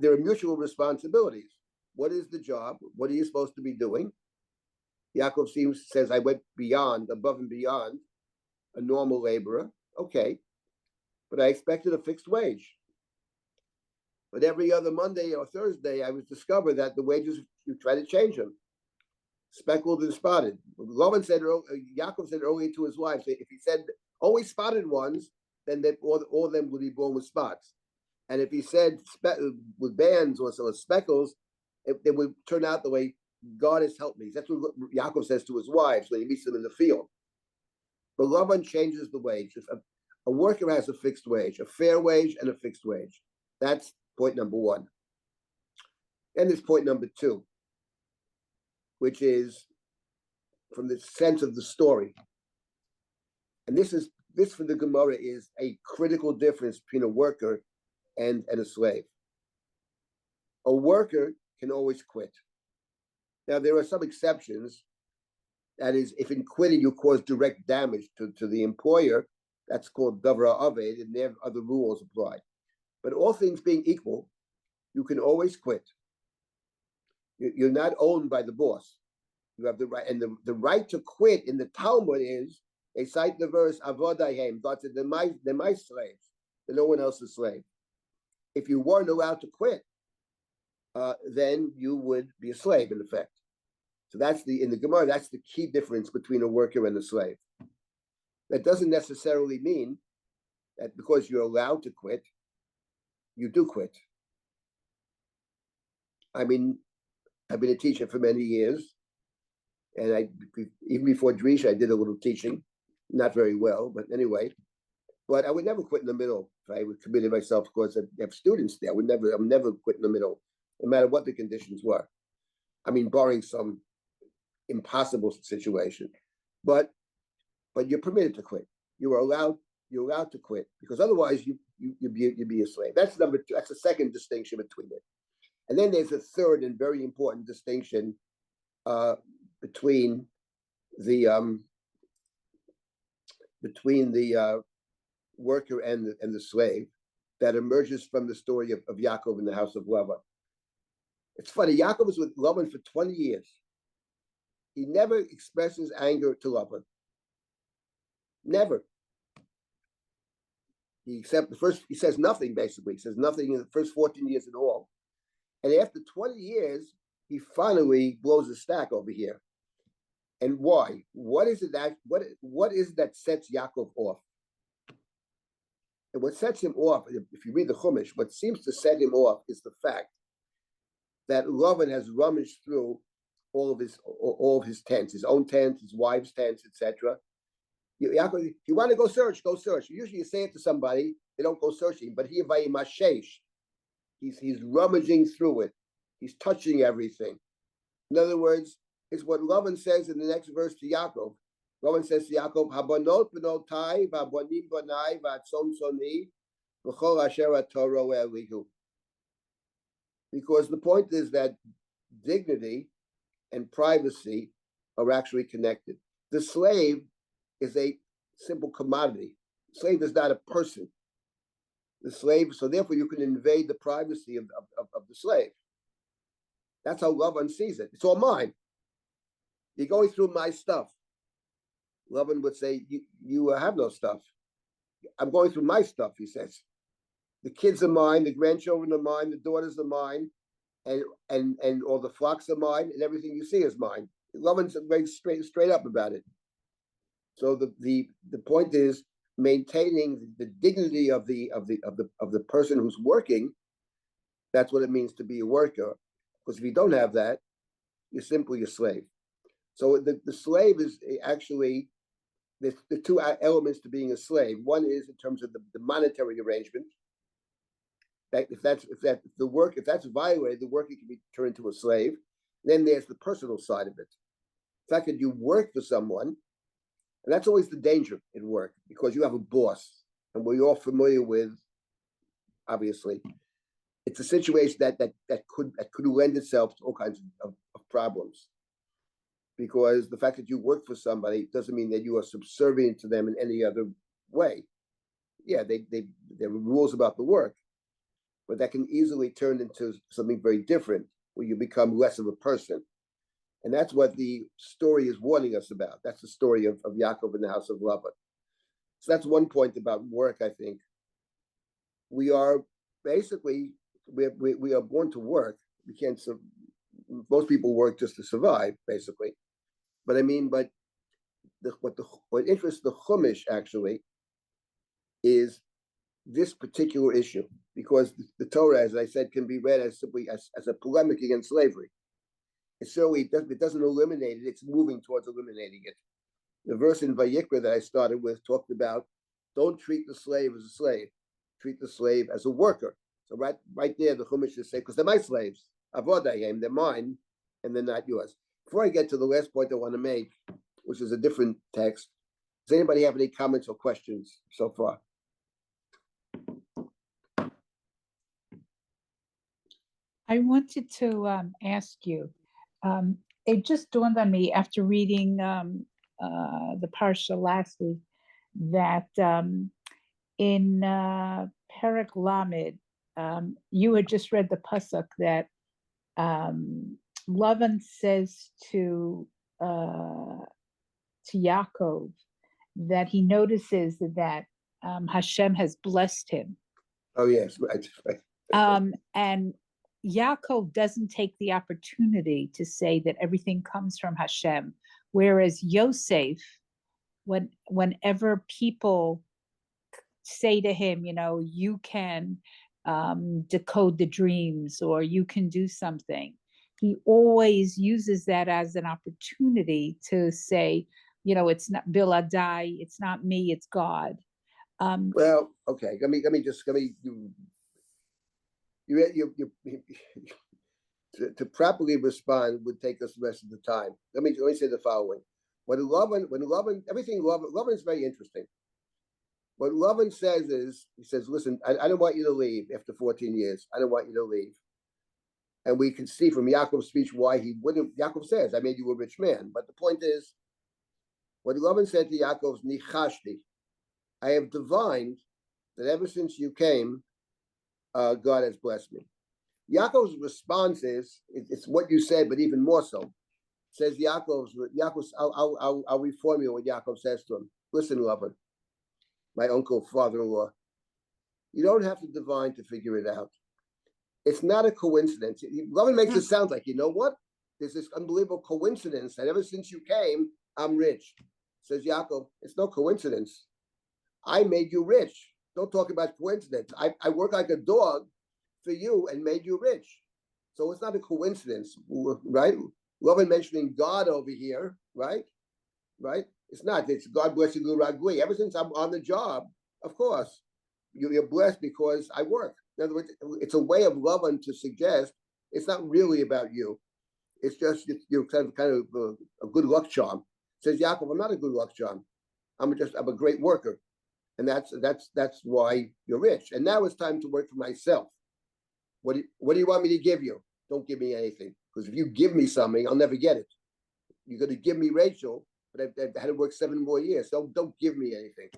there are mutual responsibilities. What is the job? What are you supposed to be doing? Yaakov says, I went above and beyond a normal laborer. Okay, but I expected a fixed wage. But every other Monday or Thursday, I was discovered that the wages, you try to change them. Speckled and spotted. Yaakov said earlier to his wife, if he said always spotted ones, then all of them would be born with spots. And if he said with bands or speckles, they would turn out the way God has helped me. That's what Yaakov says to his wives when he meets them in the field. But Lavan changes the wage. If a worker has a fixed wage, a fair wage and a fixed wage. That's point number one. And there's point number two, which is from the sense of the story. And this for the Gemara is a critical difference between a worker and a slave. A worker can always quit. Now, there are some exceptions. That is, if in quitting you cause direct damage to the employer, that's called Davra Aved, and there other rules apply. But all things being equal, you can always quit. You're not owned by the boss. You have the right, and the right to quit in the Talmud is, they cite the verse, Avodahem, God said, they're my slaves, they're no one else's slave. If you weren't allowed to quit, then you would be a slave, in effect. So in the Gemara, that's the key difference between a worker and a slave. That doesn't necessarily mean that because you're allowed to quit, you do quit. I mean, I've been a teacher for many years, and even before Drisha, I did a little teaching, not very well, but anyway. But I would never quit in the middle. If I would committed myself, of course, I have students there. I'm never quit in the middle, no matter what the conditions were. I mean, barring some impossible situation, but you're permitted to quit. You're allowed to quit, because otherwise you'd be a slave. That's number two. That's the second distinction between it. And then there's a third and very important distinction between the worker and the slave that emerges from the story of Yaakov in the house of Lavan. It's funny, Yaakov was with Lavan for 20 years. He never expresses anger to Lavan. Never. He says nothing, basically. He says nothing in the first 14 years at all. And after 20 years, he finally blows a stack over here. And why? What is it that sets Yaakov off? And what sets him off, if you read the Chumash, what seems to set him off is the fact that Lavan has rummaged through all of his tents, his own tent, his wife's tents, etc. Yaakov, if you want to go search, go search. Usually you say it to somebody, they don't go searching, but here by Mashesh, he's rummaging through it. He's touching everything. In other words, it's what Lavan says in the next verse to Yaakov. Lavan says to Yaakov, Habanot benotai, v'abonim bonai, v'atzon soni, v'chol asher Torah elihu. Because the point is that dignity and privacy are actually connected. The slave is a simple commodity. The slave is not a person. The slave, so therefore you can invade the privacy of the slave. That's how Lavan sees it. It's all mine. You're going through my stuff. Lavan would say, you have no stuff. I'm going through my stuff, he says. The kids are mine, the grandchildren are mine, the daughters are mine, and all the flocks are mine, and everything you see is mine. Lavan's very straight up about it. So the point is maintaining the dignity of the person who's working. That's what it means to be a worker. Because if you don't have that, you're simply a slave. So the slave is actually the two elements to being a slave. One is in terms of the monetary arrangement. That if that's violated, the worker can be turned into a slave. Then there's the personal side of it. The fact that you work for someone, and that's always the danger in work, because you have a boss, and we're all familiar with, obviously, it's a situation that could lend itself to all kinds of problems. because the fact that you work for somebody doesn't mean that you are subservient to them in any other way. Yeah, there are rules about the work, but that can easily turn into something very different, where you become less of a person. And that's what the story is warning us about. That's the story of Yaakov in the house of Laban. So that's one point about work, I think. We are basically, we are born to work. We can't, most people work just to survive, basically. But I mean, but what interests the Chumash actually is this particular issue, because the Torah, as I said, can be read as simply as a polemic against slavery. It certainly doesn't eliminate it, it's moving towards eliminating it. The verse in Vayikra that I started with talked about, don't treat the slave as a slave, treat the slave as a worker. So right there, the Chumash is saying, because they're my slaves, avodayim, they're mine, and they're not yours. Before I get to the last point I want to make, which is a different text, does anybody have any comments or questions so far? I wanted to ask you, it just dawned on me after reading the parsha last week that in Perek Lamed, you had just read the pasuk that Lavan says to Yaakov that he notices that Hashem has blessed him. Oh yes, right. And Yaakov doesn't take the opportunity to say that everything comes from Hashem, whereas Yosef, whenever people say to him, you can decode the dreams or you can do something, he always uses that as an opportunity to say, it's not Biladai, it's not me, it's God. Well, okay. Let me to properly respond would take us the rest of the time. Let me say the following: when Lavan, Lavan is very interesting. What Lavan says is, he says, "Listen, I don't want you to leave after 14 years. I don't want you to leave." And we can see from Yaakov's speech why he wouldn't. Yaakov says, "I made you a rich man." But the point is, what Lavan said to Yaakov is, "Nichashti, I have divined that ever since you came, God has blessed me." Yaakov's response is, it's what you said, but even more so. Says Yaakov's, I'll reform you what Yaakov says to him. Listen, Lavan, my uncle, father-in-law, you don't have to divine to figure it out. It's not a coincidence. Lavan makes it sound like, you know what? There's this unbelievable coincidence that ever since you came, I'm rich. Says Yaakov, it's no coincidence. I made you rich. Don't talk about coincidence. I work like a dog for you and made you rich. So it's not a coincidence, right? Lavan mentioning God over here, right? Right? It's not. It's God bless you, Ragui. Ever since I'm on the job, of course, you're blessed because I work. In other words, it's a way of Lavan to suggest it's not really about you. It's just you're kind of a good luck charm. Says Yaakov, I'm not a good luck charm. I'm a great worker. And that's why you're rich. And now it's time to work for myself. What do you want me to give you? Don't give me anything. Because if you give me something, I'll never get it. You're going to give me Rachel, but I've had to work 7 more years. So don't give me anything.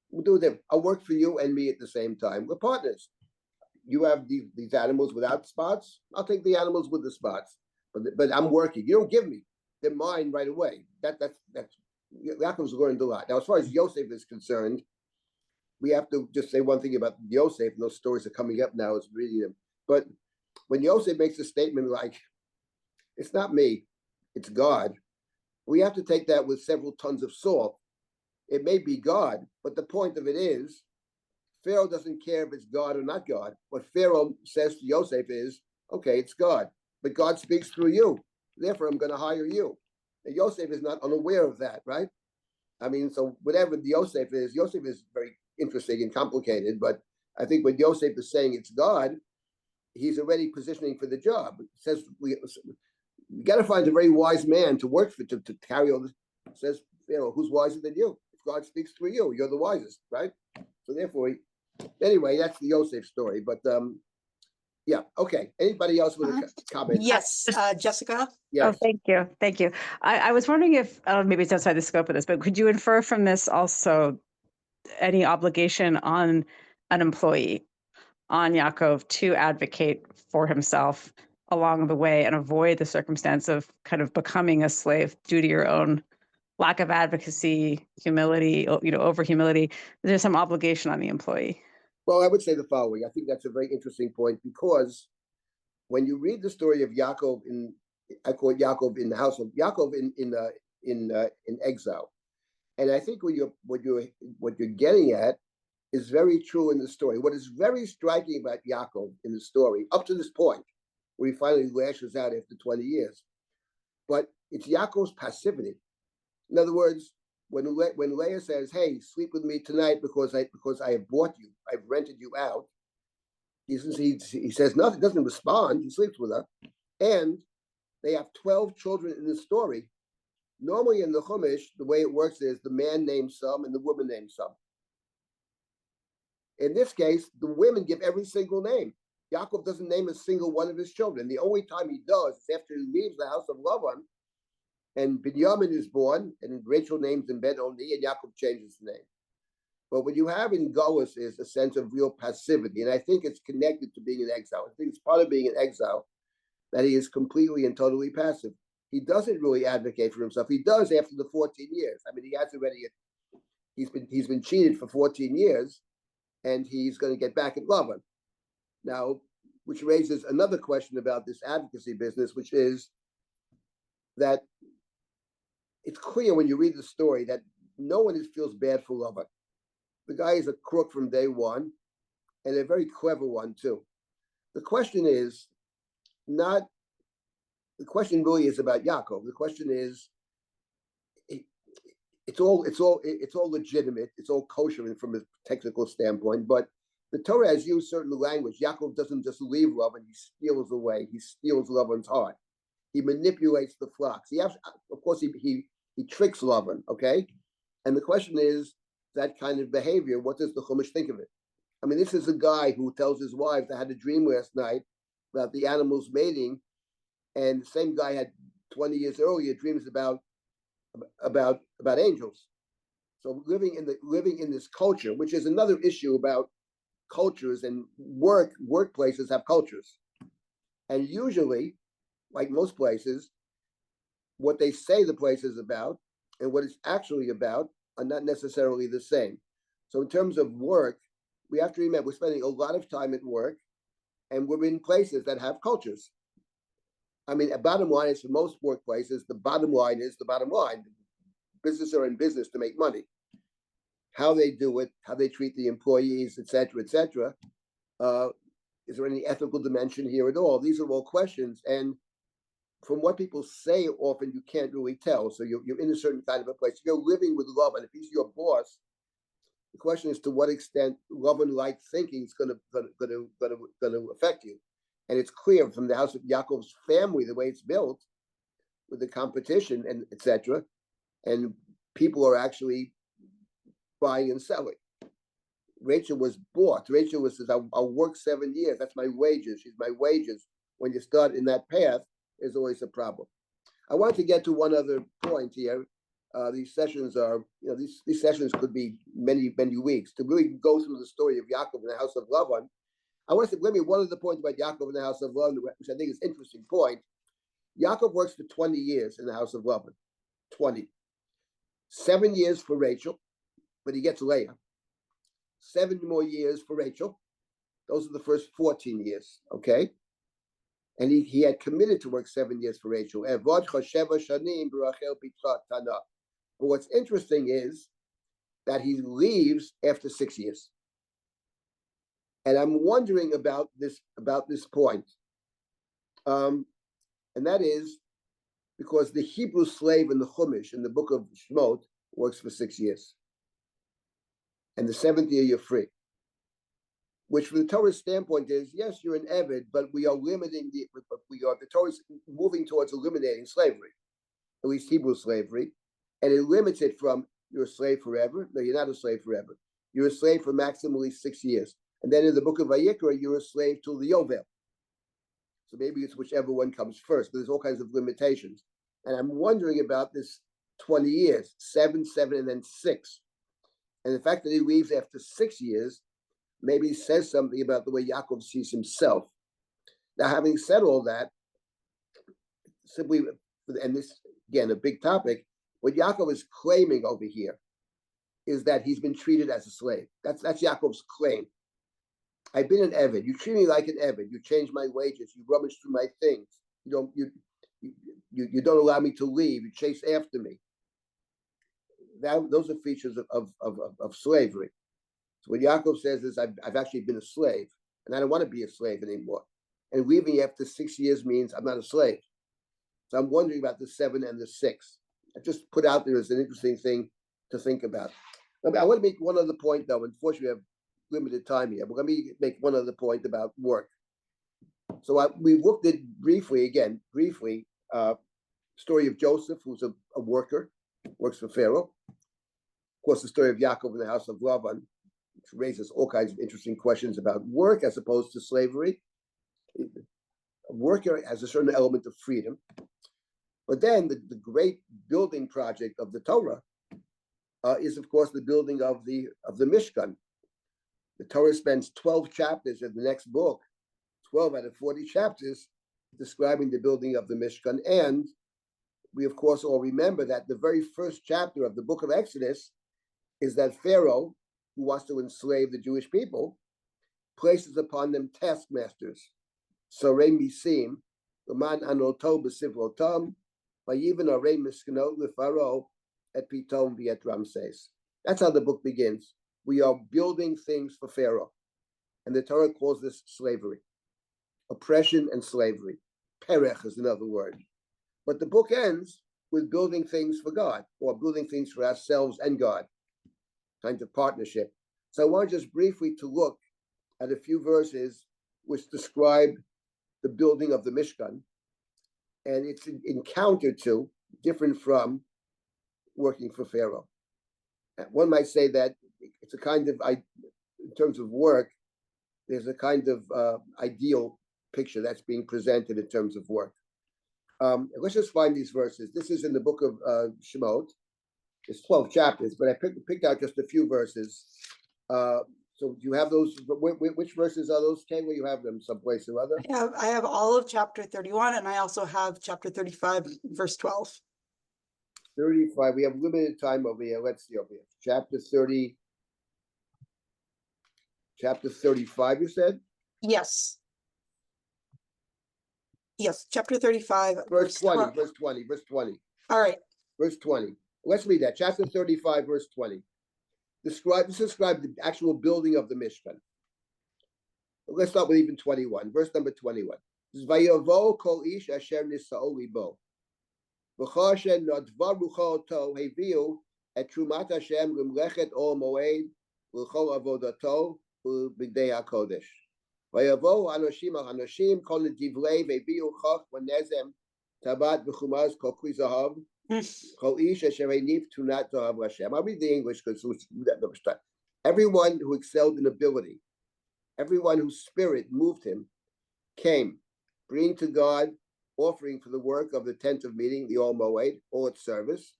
We'll do them. I'll work for you and me at the same time. We're partners. You have these animals without spots. I'll take the animals with the spots. But I'm working. You don't give me. They're mine right away. That's Yaakov's learned a lot. Now, as far as Yosef is concerned, we have to just say one thing about Yosef, and those stories are coming up now as reading them. But when Yosef makes a statement like, it's not me, it's God, we have to take that with several tons of salt. It may be God, but the point of it is, Pharaoh doesn't care if it's God or not God. What Pharaoh says to Yosef is, okay, it's God, but God speaks through you. Therefore, I'm going to hire you. And Yosef is not unaware of that, right? I mean, so whatever Yosef is very interesting and complicated, but I think when Yosef is saying it's God, he's already positioning for the job. It says we got to find a very wise man to work for to carry all this. It says, who's wiser than you? If God speaks through you, you're the wisest, right? So therefore, anyway, that's the Yosef story. But Yeah, okay. Anybody else with a comment? Yes, Jessica? Oh, Yes. thank you. Thank you. I was wondering if, maybe it's outside the scope of this, but could you infer from this also any obligation on an employee, on Yaakov, to advocate for himself along the way and avoid the circumstance of kind of becoming a slave due to your own lack of advocacy, humility, over humility? There's some obligation on the employee. Well, I would say the following. I think that's a very interesting point, because when you read the story of Yaakov I call it Yaakov in the house of Yaakov in exile, and I think what you're getting at is very true in the story. What is very striking about Yaakov in the story, up to this point, where he finally lashes out after 20 years, but it's Yaakov's passivity. In other words, when Leah says, "Hey, sleep with me tonight because I have bought you, I've rented you out," he says nothing, doesn't respond. He sleeps with her, and they have 12 children in the story. Normally in the Chumash, the way it works is the man names some and the woman names some. In this case, the women give every single name. Yaakov doesn't name a single one of his children. The only time he does is after he leaves the house of Lavan, and Binyamin is born, and Rachel names him Ben-Oni, and Yaakov changes the name. But what you have in Golus is a sense of real passivity, and I think it's connected to being in exile. I think it's part of being in exile that he is completely and totally passive. He doesn't really advocate for himself. He does after the 14 years. I mean, he has already. He's been cheated for 14 years, and he's going to get back at Lavan now, which raises another question about this advocacy business, which is that it's clear when you read the story that no one feels bad for Lavan. The guy is a crook from day one, and a very clever one too. The question is not. The question really is about Yaakov. The question is, it's all legitimate. It's all kosher from a technical standpoint. But the Torah has used certain language. Yaakov doesn't just leave Lavan; he steals away. He steals Lavan's heart. He manipulates the flocks. Of course, he tricks Lavan. Okay, and the question is that kind of behavior. What does the Chumash think of it? I mean, this is a guy who tells his wife, "I had a dream last night about the animals mating," and the same guy had 20 years earlier dreams about angels. So living in this culture, which is another issue about cultures, and workplaces have cultures, and usually, like most places, what they say the place is about and what it's actually about are not necessarily the same. So in terms of work, we have to remember we're spending a lot of time at work, and we're in places that have cultures. I mean, a bottom line is, for most workplaces, the bottom line is the bottom line. Business are in business to make money. How they do it, how they treat the employees, et cetera, et cetera. Is there any ethical dimension here at all? These are all questions. And from what people say, often you can't really tell. So you're in a certain kind of a place. You're living with love, and if he's your boss, the question is to what extent love and like thinking is going to affect you. And it's clear from the house of Yaakov's family, the way it's built, with the competition and etc. And people are actually buying and selling. Rachel was bought. Rachel says, I'll work 7 years. That's my wages. She's my wages. When you start in that path, there's always a problem. I want to get to one other point here. These sessions are, these sessions could be many, many weeks. To really go through the story of Yaakov in the house of Lavan, I want to let me one of the points about Yaakov in the house of Lavan, which I think is an interesting point. Yaakov works for 20 years in the house of Lavan. 20. 7 years for Rachel, but he gets Leah. 7 more years for Rachel. Those are the first 14 years, okay? And he had committed to work 7 years for Rachel. But what's interesting is that he leaves after 6 years. And I'm wondering about this point. And that is because the Hebrew slave in the Chumash, in the book of Shemot, works for 6 years. And the 7th year, you're free. Which from the Torah's standpoint is, yes, you're an Eved, but we are limiting the Torah's moving towards eliminating slavery, at least Hebrew slavery. And it limits it from, you're a slave forever. No, you're not a slave forever. You're a slave for maximally 6 years. And then in the book of Vayikra, you're a slave till the Yovel. So maybe it's whichever one comes first, but there's all kinds of limitations. And I'm wondering about this 20 years, 7, 7, and then 6. And the fact that he leaves after 6 years maybe says something about the way Yaakov sees himself. Now, having said all that, simply, and this, again, a big topic, what Yaakov is claiming over here is that he's been treated as a slave. That's Yaakov's claim. I've been an Eved. You treat me like an Eved. You change my wages. You rummage through my things. You don't allow me to leave. You chase after me. Those are features of slavery. So what Yaakov says is, I've actually been a slave, and I don't want to be a slave anymore. And leaving after 6 years means I'm not a slave. So I'm wondering about the 7 and the 6. I just put out there as an interesting thing to think about. I want to make one other point, though. Unfortunately, we have limited time here, but let me make one other point about work. So we looked at briefly, story of Joseph, who's a worker, works for Pharaoh. Of course, the story of Yaakov in the house of Laban, which raises all kinds of interesting questions about work as opposed to slavery. A worker has a certain element of freedom. But then the great building project of the Torah is, of course, the building of the Mishkan. The Torah spends 12 chapters in the next book, 12 out of 40 chapters, describing the building of the Mishkan. And we, of course, all remember that the very first chapter of the book of Exodus is that Pharaoh, who wants to enslave the Jewish people, places upon them taskmasters. Sorei misim, l'man anoto b'sivrotam, vayiven arei miskanot l'Pharaoh et pitom v'et Ramses. That's how the book begins. We are building things for Pharaoh. And the Torah calls this slavery, oppression and slavery. Perech is another word. But the book ends with building things for God, or building things for ourselves and God, kind of partnership. So I want just briefly to look at a few verses which describe the building of the Mishkan, and it's in counter to, different from, working for Pharaoh. One might say that it's a kind of, in terms of work, there's a kind of ideal picture that's being presented in terms of work. Let's just find these verses. This is in the book of Shemot. It's 12 chapters, but I picked out just a few verses. So do you have those? Which verses are those, Kayla? You have them someplace or other? I have all of chapter 31, and I also have chapter 35, verse 12. 35. We have limited time over here. Let's see over here. Chapter 30. Chapter 35, you said? Yes. Yes, chapter 35, Verse 20, 12. verse 20, verse 20. All right. Verse 20. Let's read that. Chapter 35, verse 20. Describe the actual building of the Mishkan. Let's start with even 21. Verse number 21. Vayavo kol ish asher nisa'o libo. V'chashen nodva rucho to heviu et trumat Hashem limlechet ol moed l'chol avodato u'bigdei hakodesh. Vayavo anoshim al anoshim kol nedivlei ve'viu chach v'nezem tabat v'chumaz kol kli zahav. I'll read the English because everyone who excelled in ability, everyone whose spirit moved him, came, bringing to God, offering for the work of the tent of meeting, the Ol Moed, all its service,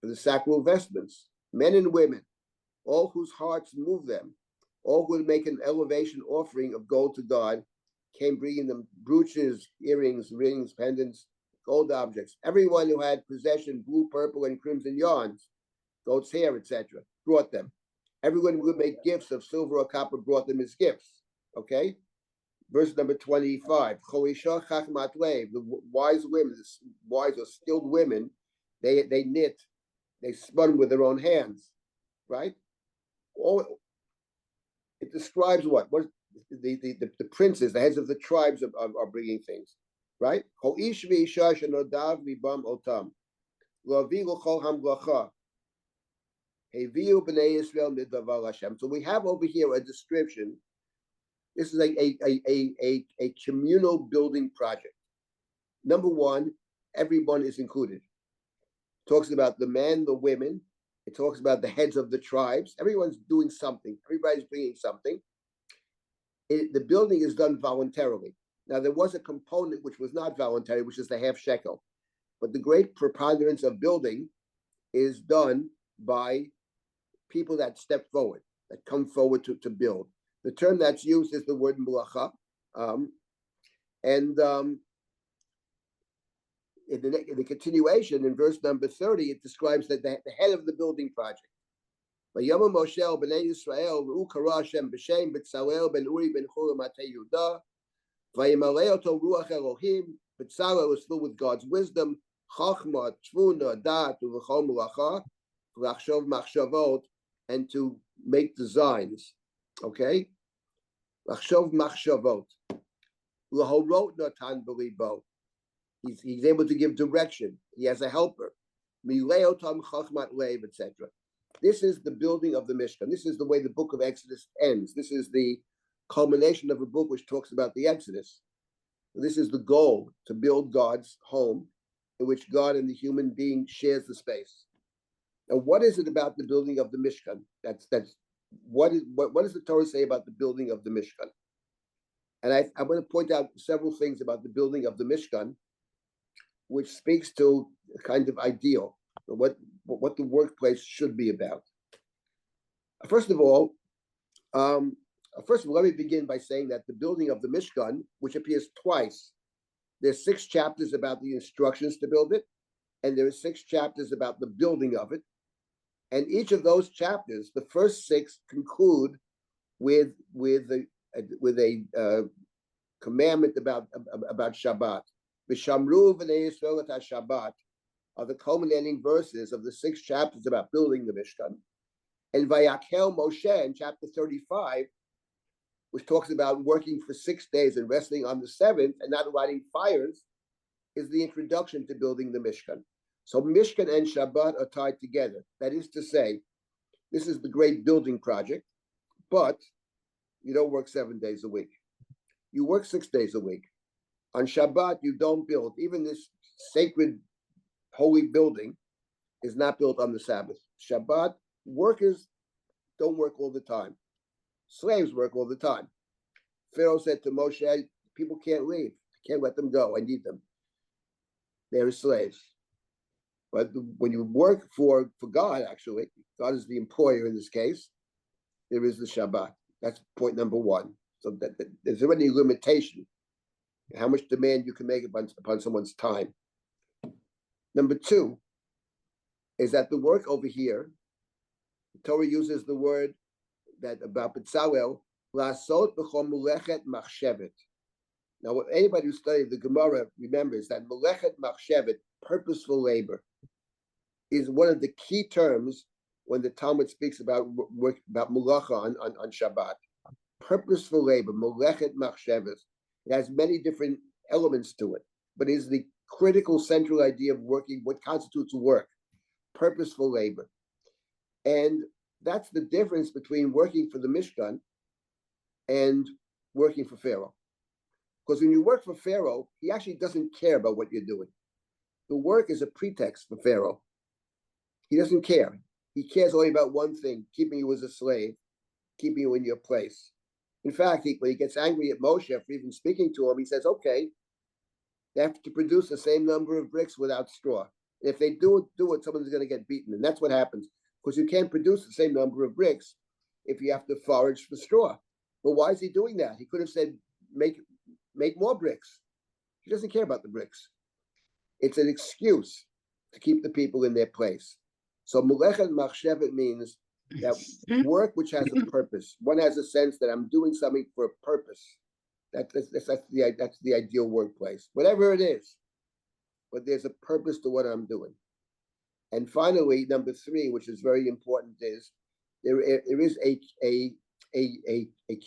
for the sacral vestments, men and women, all whose hearts moved them, all who would make an elevation offering of gold to God, came bringing them brooches, earrings, rings, pendants, gold objects. Everyone who had possession, blue, purple, and crimson yarns, goat's hair, etc., brought them. Everyone who would make gifts of silver or copper brought them as gifts. Okay? Verse number 25. The wise women, wise or skilled women, they knit, they spun with their own hands. Right? It describes what the princes, the heads of the tribes are bringing things. Right? So we have over here a description. This is a communal building project. Number one, everyone is included. It talks about the men, the women. It talks about the heads of the tribes. Everyone's doing something. Everybody's bringing something. The building is done voluntarily. Now, there was a component which was not voluntary, which is the half shekel. But the great preponderance of building is done by people that step forward, that come forward to build. The term that's used is the word mulacha. In the continuation, in verse number 30, it describes that the head of the building project. Vayom Moshe el bnei Yisrael v'u kara Hashem b'shem B'tzalel ben Uri ben Hur matei Yehuda vayimalei oto ruach Elohim. B'tzalel was filled with God's wisdom, chachma, tvuna, dat, uv'chol melacha, v'lachshov machshavot, and to make designs. Okay, lachshov machshavot, lahorot natan b'libo. He's able to give direction. He has a helper. Milei otam chachmat leiv, etc. This is the building of the Mishkan. This is the way the book of Exodus ends. This is the culmination of a book which talks about the Exodus. This is the goal, to build God's home in which God and the human being shares the space. And what is it about the building of the Mishkan? What does the Torah say about the building of the Mishkan? And I want to point out several things about the building of the Mishkan, which speaks to a kind of ideal, what the workplace should be about. First of all, let me begin by saying that the building of the Mishkan, which appears twice, there's 6 chapters about the instructions to build it, and there are 6 chapters about the building of it. And each of those chapters, the first 6 conclude with a commandment about Shabbat. V'shamru v'nei Yisrael et Shabbat are the culminating verses of the 6 chapters about building the Mishkan. And Vayakel Moshe in chapter 35, which talks about working for 6 days and resting on the 7th and not lighting fires, is the introduction to building the Mishkan. So Mishkan and Shabbat are tied together. That is to say, this is the great building project, but you don't work 7 days a week. You work 6 days a week. On Shabbat, you don't build. Even this sacred, holy building is not built on the Sabbath. Shabbat, workers don't work all the time. Slaves work all the time. Pharaoh said to Moshe, people can't leave. I can't let them go. I need them. They're slaves. But when you work for God, actually, God is the employer in this case, there is the Shabbat. That's point number 1. So that there's already a limitation how much demand you can make upon someone's time. Number 2 is that the work over here, the Torah uses the word that about B'tzalel, Lasot b'chol mulechet machshevet. Now, anybody who studied the Gemara remembers that mulechet machshevet, purposeful labor, is one of the key terms when the Talmud speaks about work, about mulacha on Shabbat. Purposeful labor, mulechet machshevet. It has many different elements to it, but is the critical central idea of working, what constitutes work, purposeful labor. And that's the difference between working for the Mishkan and working for Pharaoh. Because when you work for Pharaoh, he actually doesn't care about what you're doing. The work is a pretext for Pharaoh. He doesn't care. He cares only about one thing, keeping you as a slave, keeping you in your place. In fact, when he gets angry at Moshe for even speaking to him, he says, okay, they have to produce the same number of bricks without straw. And if they do it, someone's going to get beaten. And that's what happens. Because you can't produce the same number of bricks if you have to forage for straw. But why is he doing that? He could have said, make more bricks. He doesn't care about the bricks. It's an excuse to keep the people in their place. So Mulechet Machshevet means that work which has a purpose. One has a sense that I'm doing something for a purpose. That's the ideal workplace, whatever it is. But there's a purpose to what I'm doing. And finally, number 3, which is very important, is there is a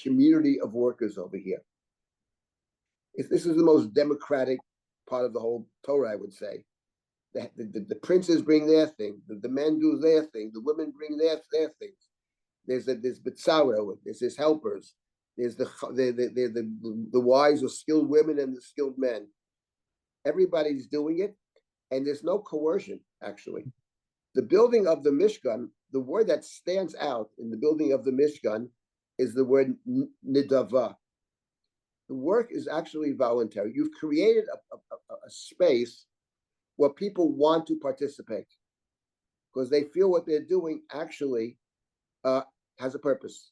community of workers over here. This is the most democratic part of the whole Torah, I would say. The princes bring their thing, the men do their thing, the women bring their things. There's B'tzalel, there's his helpers, there's the wise or skilled women and the skilled men. Everybody's doing it, and there's no coercion, actually. The building of the Mishkan, the word that stands out in the building of the Mishkan is the word nidava. The work is actually voluntary. You've created a space where people want to participate because they feel what they're doing actually has a purpose.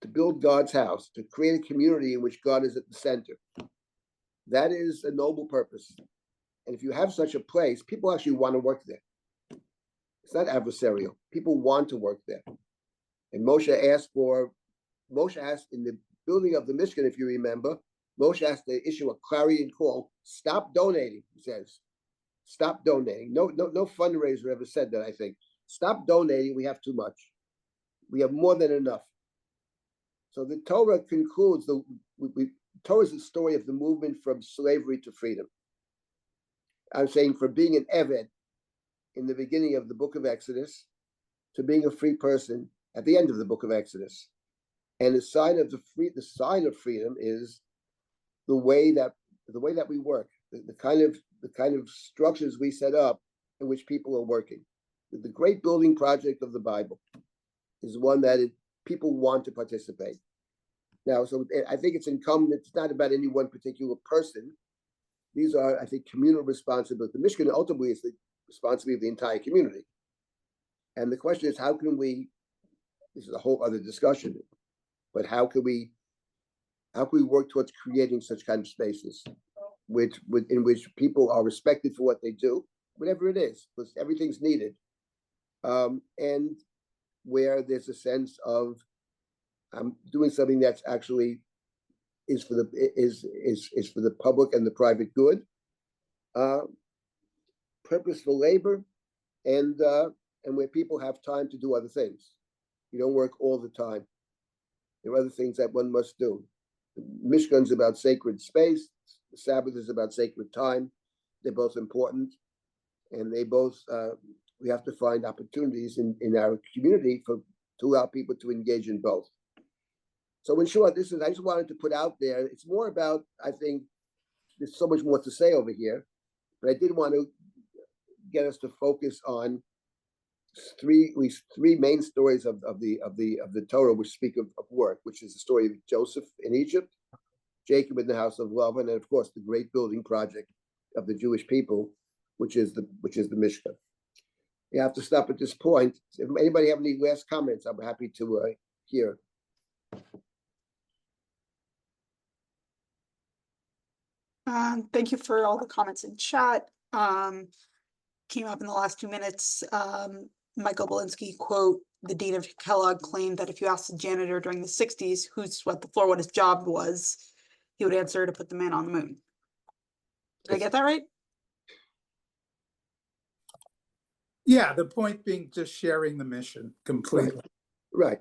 To build God's house, to create a community in which God is at the center. That is a noble purpose. And if you have such a place, people actually want to work there. It's not adversarial. People want to work there. And Moshe asked in the building of the Mishkan, if you remember, Moshe asked to issue a clarion call, stop donating, he says. Stop donating. No fundraiser ever said that, I think. Stop donating, we have too much. We have more than enough. So the Torah concludes, Torah is the story of the movement from slavery to freedom. I'm saying from being an Eved in the beginning of the book of Exodus to being a free person at the end of the book of Exodus. And the sign of freedom is the way that we work, the kind of structures we set up in which people are working. The great building project of the Bible is one that people want to participate. Now, so I think it's incumbent, it's not about any one particular person. These are, I think, communal responsibility. The Mishkan ultimately is the responsibility of the entire community. And the question is, how can we, this is a whole other discussion, but how can we work towards creating such kind of spaces in which people are respected for what they do, whatever it is, because everything's needed. And where there's a sense of I'm doing something that's actually is for the public and the private good, purposeful labor, and where people have time to do other things. You don't work all the time. There are other things that one must do. The Mishkan's about sacred space. The Sabbath is about sacred time. They're both important, and they both we have to find opportunities in our community to allow people to engage in both. So in short, I just wanted to put out there, it's more about, I think, there's so much more to say over here, but I did want to get us to focus on at least three main stories of the Torah which speak of work, which is the story of Joseph in Egypt, Jacob in the house of Lavan, and of course the great building project of the Jewish people, which is the Mishkan. You have to stop at this point. If anybody have any last comments, I'm happy to hear. Thank you for all the comments in chat. Came up in the last 2 minutes. Michael Belinsky quote, the Dean of Kellogg claimed that if you asked the janitor during the 60s who swept the floor what his job was, he would answer to put the man on the moon. Did I get that right? Yeah, the point being just sharing the mission completely. Right.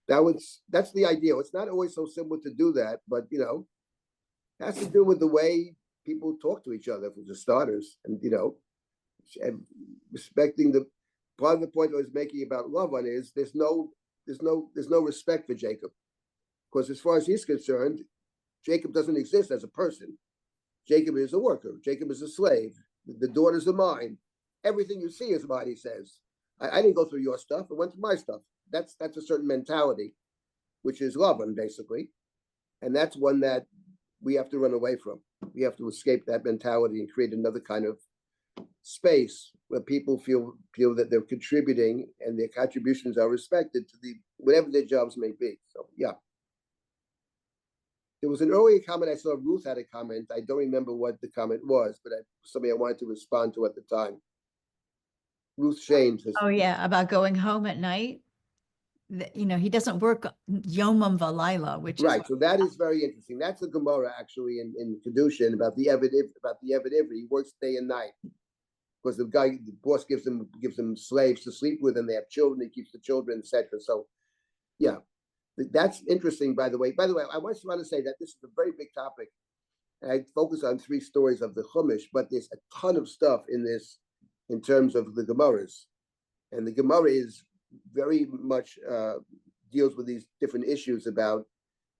That's the ideal. It's not always so simple to do that, but it has to do with the way people talk to each other for the starters, and and respecting the part of the point I was making about Lavan is there's no respect for Jacob, because as far as he's concerned, Jacob doesn't exist as a person. Jacob is a worker. Jacob is a slave. The daughters are mine. Everything you see is mine, he says. I didn't go through your stuff. I went through my stuff. That's a certain mentality, which is Lavan, basically. And that's one that we have to run away from. We have to escape that mentality and create another kind of space where people feel that they're contributing and their contributions are respected to whatever their jobs may be. So yeah. There was an earlier comment. I saw Ruth had a comment. I don't remember what the comment was, but something I wanted to respond to at the time. Ruth Shane says, Oh yeah, about going home at night. He doesn't work Yomam Valayla, which right. is So that is very interesting. That's a Gemara actually in Kedushin about the Eved Ivri. He works day and night because the boss gives them slaves to sleep with, and they have children. He keeps the children, etc. So yeah, that's interesting. By the way, I just want to say that this is a very big topic, and I focus on 3 stories of the Chumash, but there's a ton of stuff in this in terms of the Gemaras, and the Gemara is very much deals with these different issues about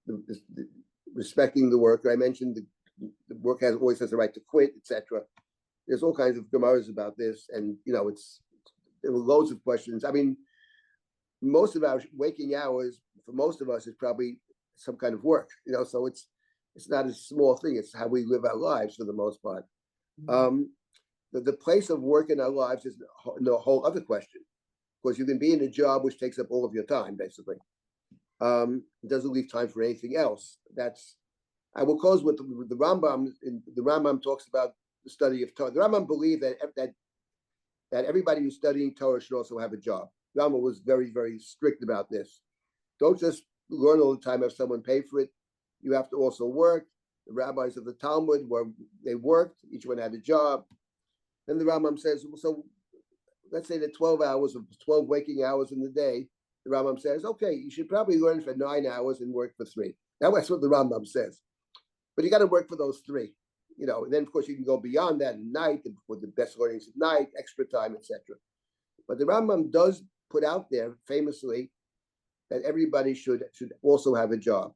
the respecting the worker. I mentioned the worker always has the right to quit, etc. There's all kinds of Gemaras about this, and there were loads of questions. I mean, most of our waking hours for most of us is probably some kind of work, so it's not a small thing. It's how we live our lives for the most part. The place of work in our lives is a whole other question. Because you can be in a job which takes up all of your time, basically. It doesn't leave time for anything else. I will close with the Rambam. The Rambam talks about the study of Torah. The Rambam believed that everybody who's studying Torah should also have a job. The Rambam was very, very strict about this. Don't just learn all the time, have someone pay for it. You have to also work. The rabbis of the Talmud, where they worked, each one had a job. Then the Rambam says, so let's say that 12 hours of 12 waking hours in the day, the Rambam says, okay, you should probably learn for 9 hours and work for 3. That's what the Rambam says. But you got to work for those 3, and then of course you can go beyond that at night with the best learnings at night, extra time, etc. But the Rambam does put out there famously that everybody should also have a job.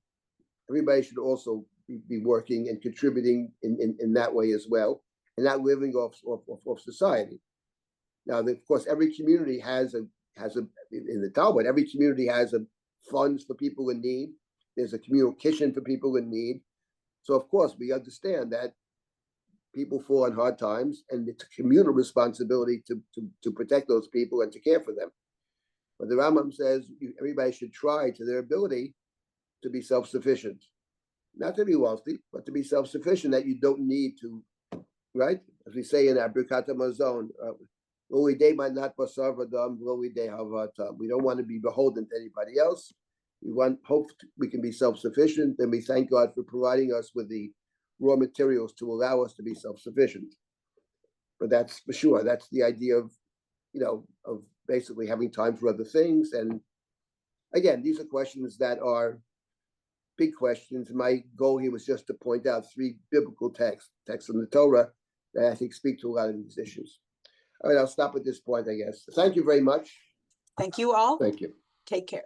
Everybody should also be working and contributing in that way as well, and not living off society. Now, of course, every community has in the Talmud, every community has funds for people in need. There's a communal kitchen for people in need. So, of course, we understand that people fall on hard times, and it's a communal responsibility to protect those people and to care for them. But the Rambam says everybody should try to their ability to be self-sufficient. Not to be wealthy, but to be self-sufficient, that you don't need to, right? As we say in our Birkat HaMazon, we don't want to be beholden to anybody else. We hope we can be self-sufficient, and we thank God for providing us with the raw materials to allow us to be self-sufficient. But that's for sure. That's the idea of basically having time for other things. And again, these are questions that are big questions. My goal here was just to point out 3 biblical texts from the Torah that I think speak to a lot of these issues. All right, I'll stop at this point, I guess. Thank you very much. Thank you all. Thank you. Take care.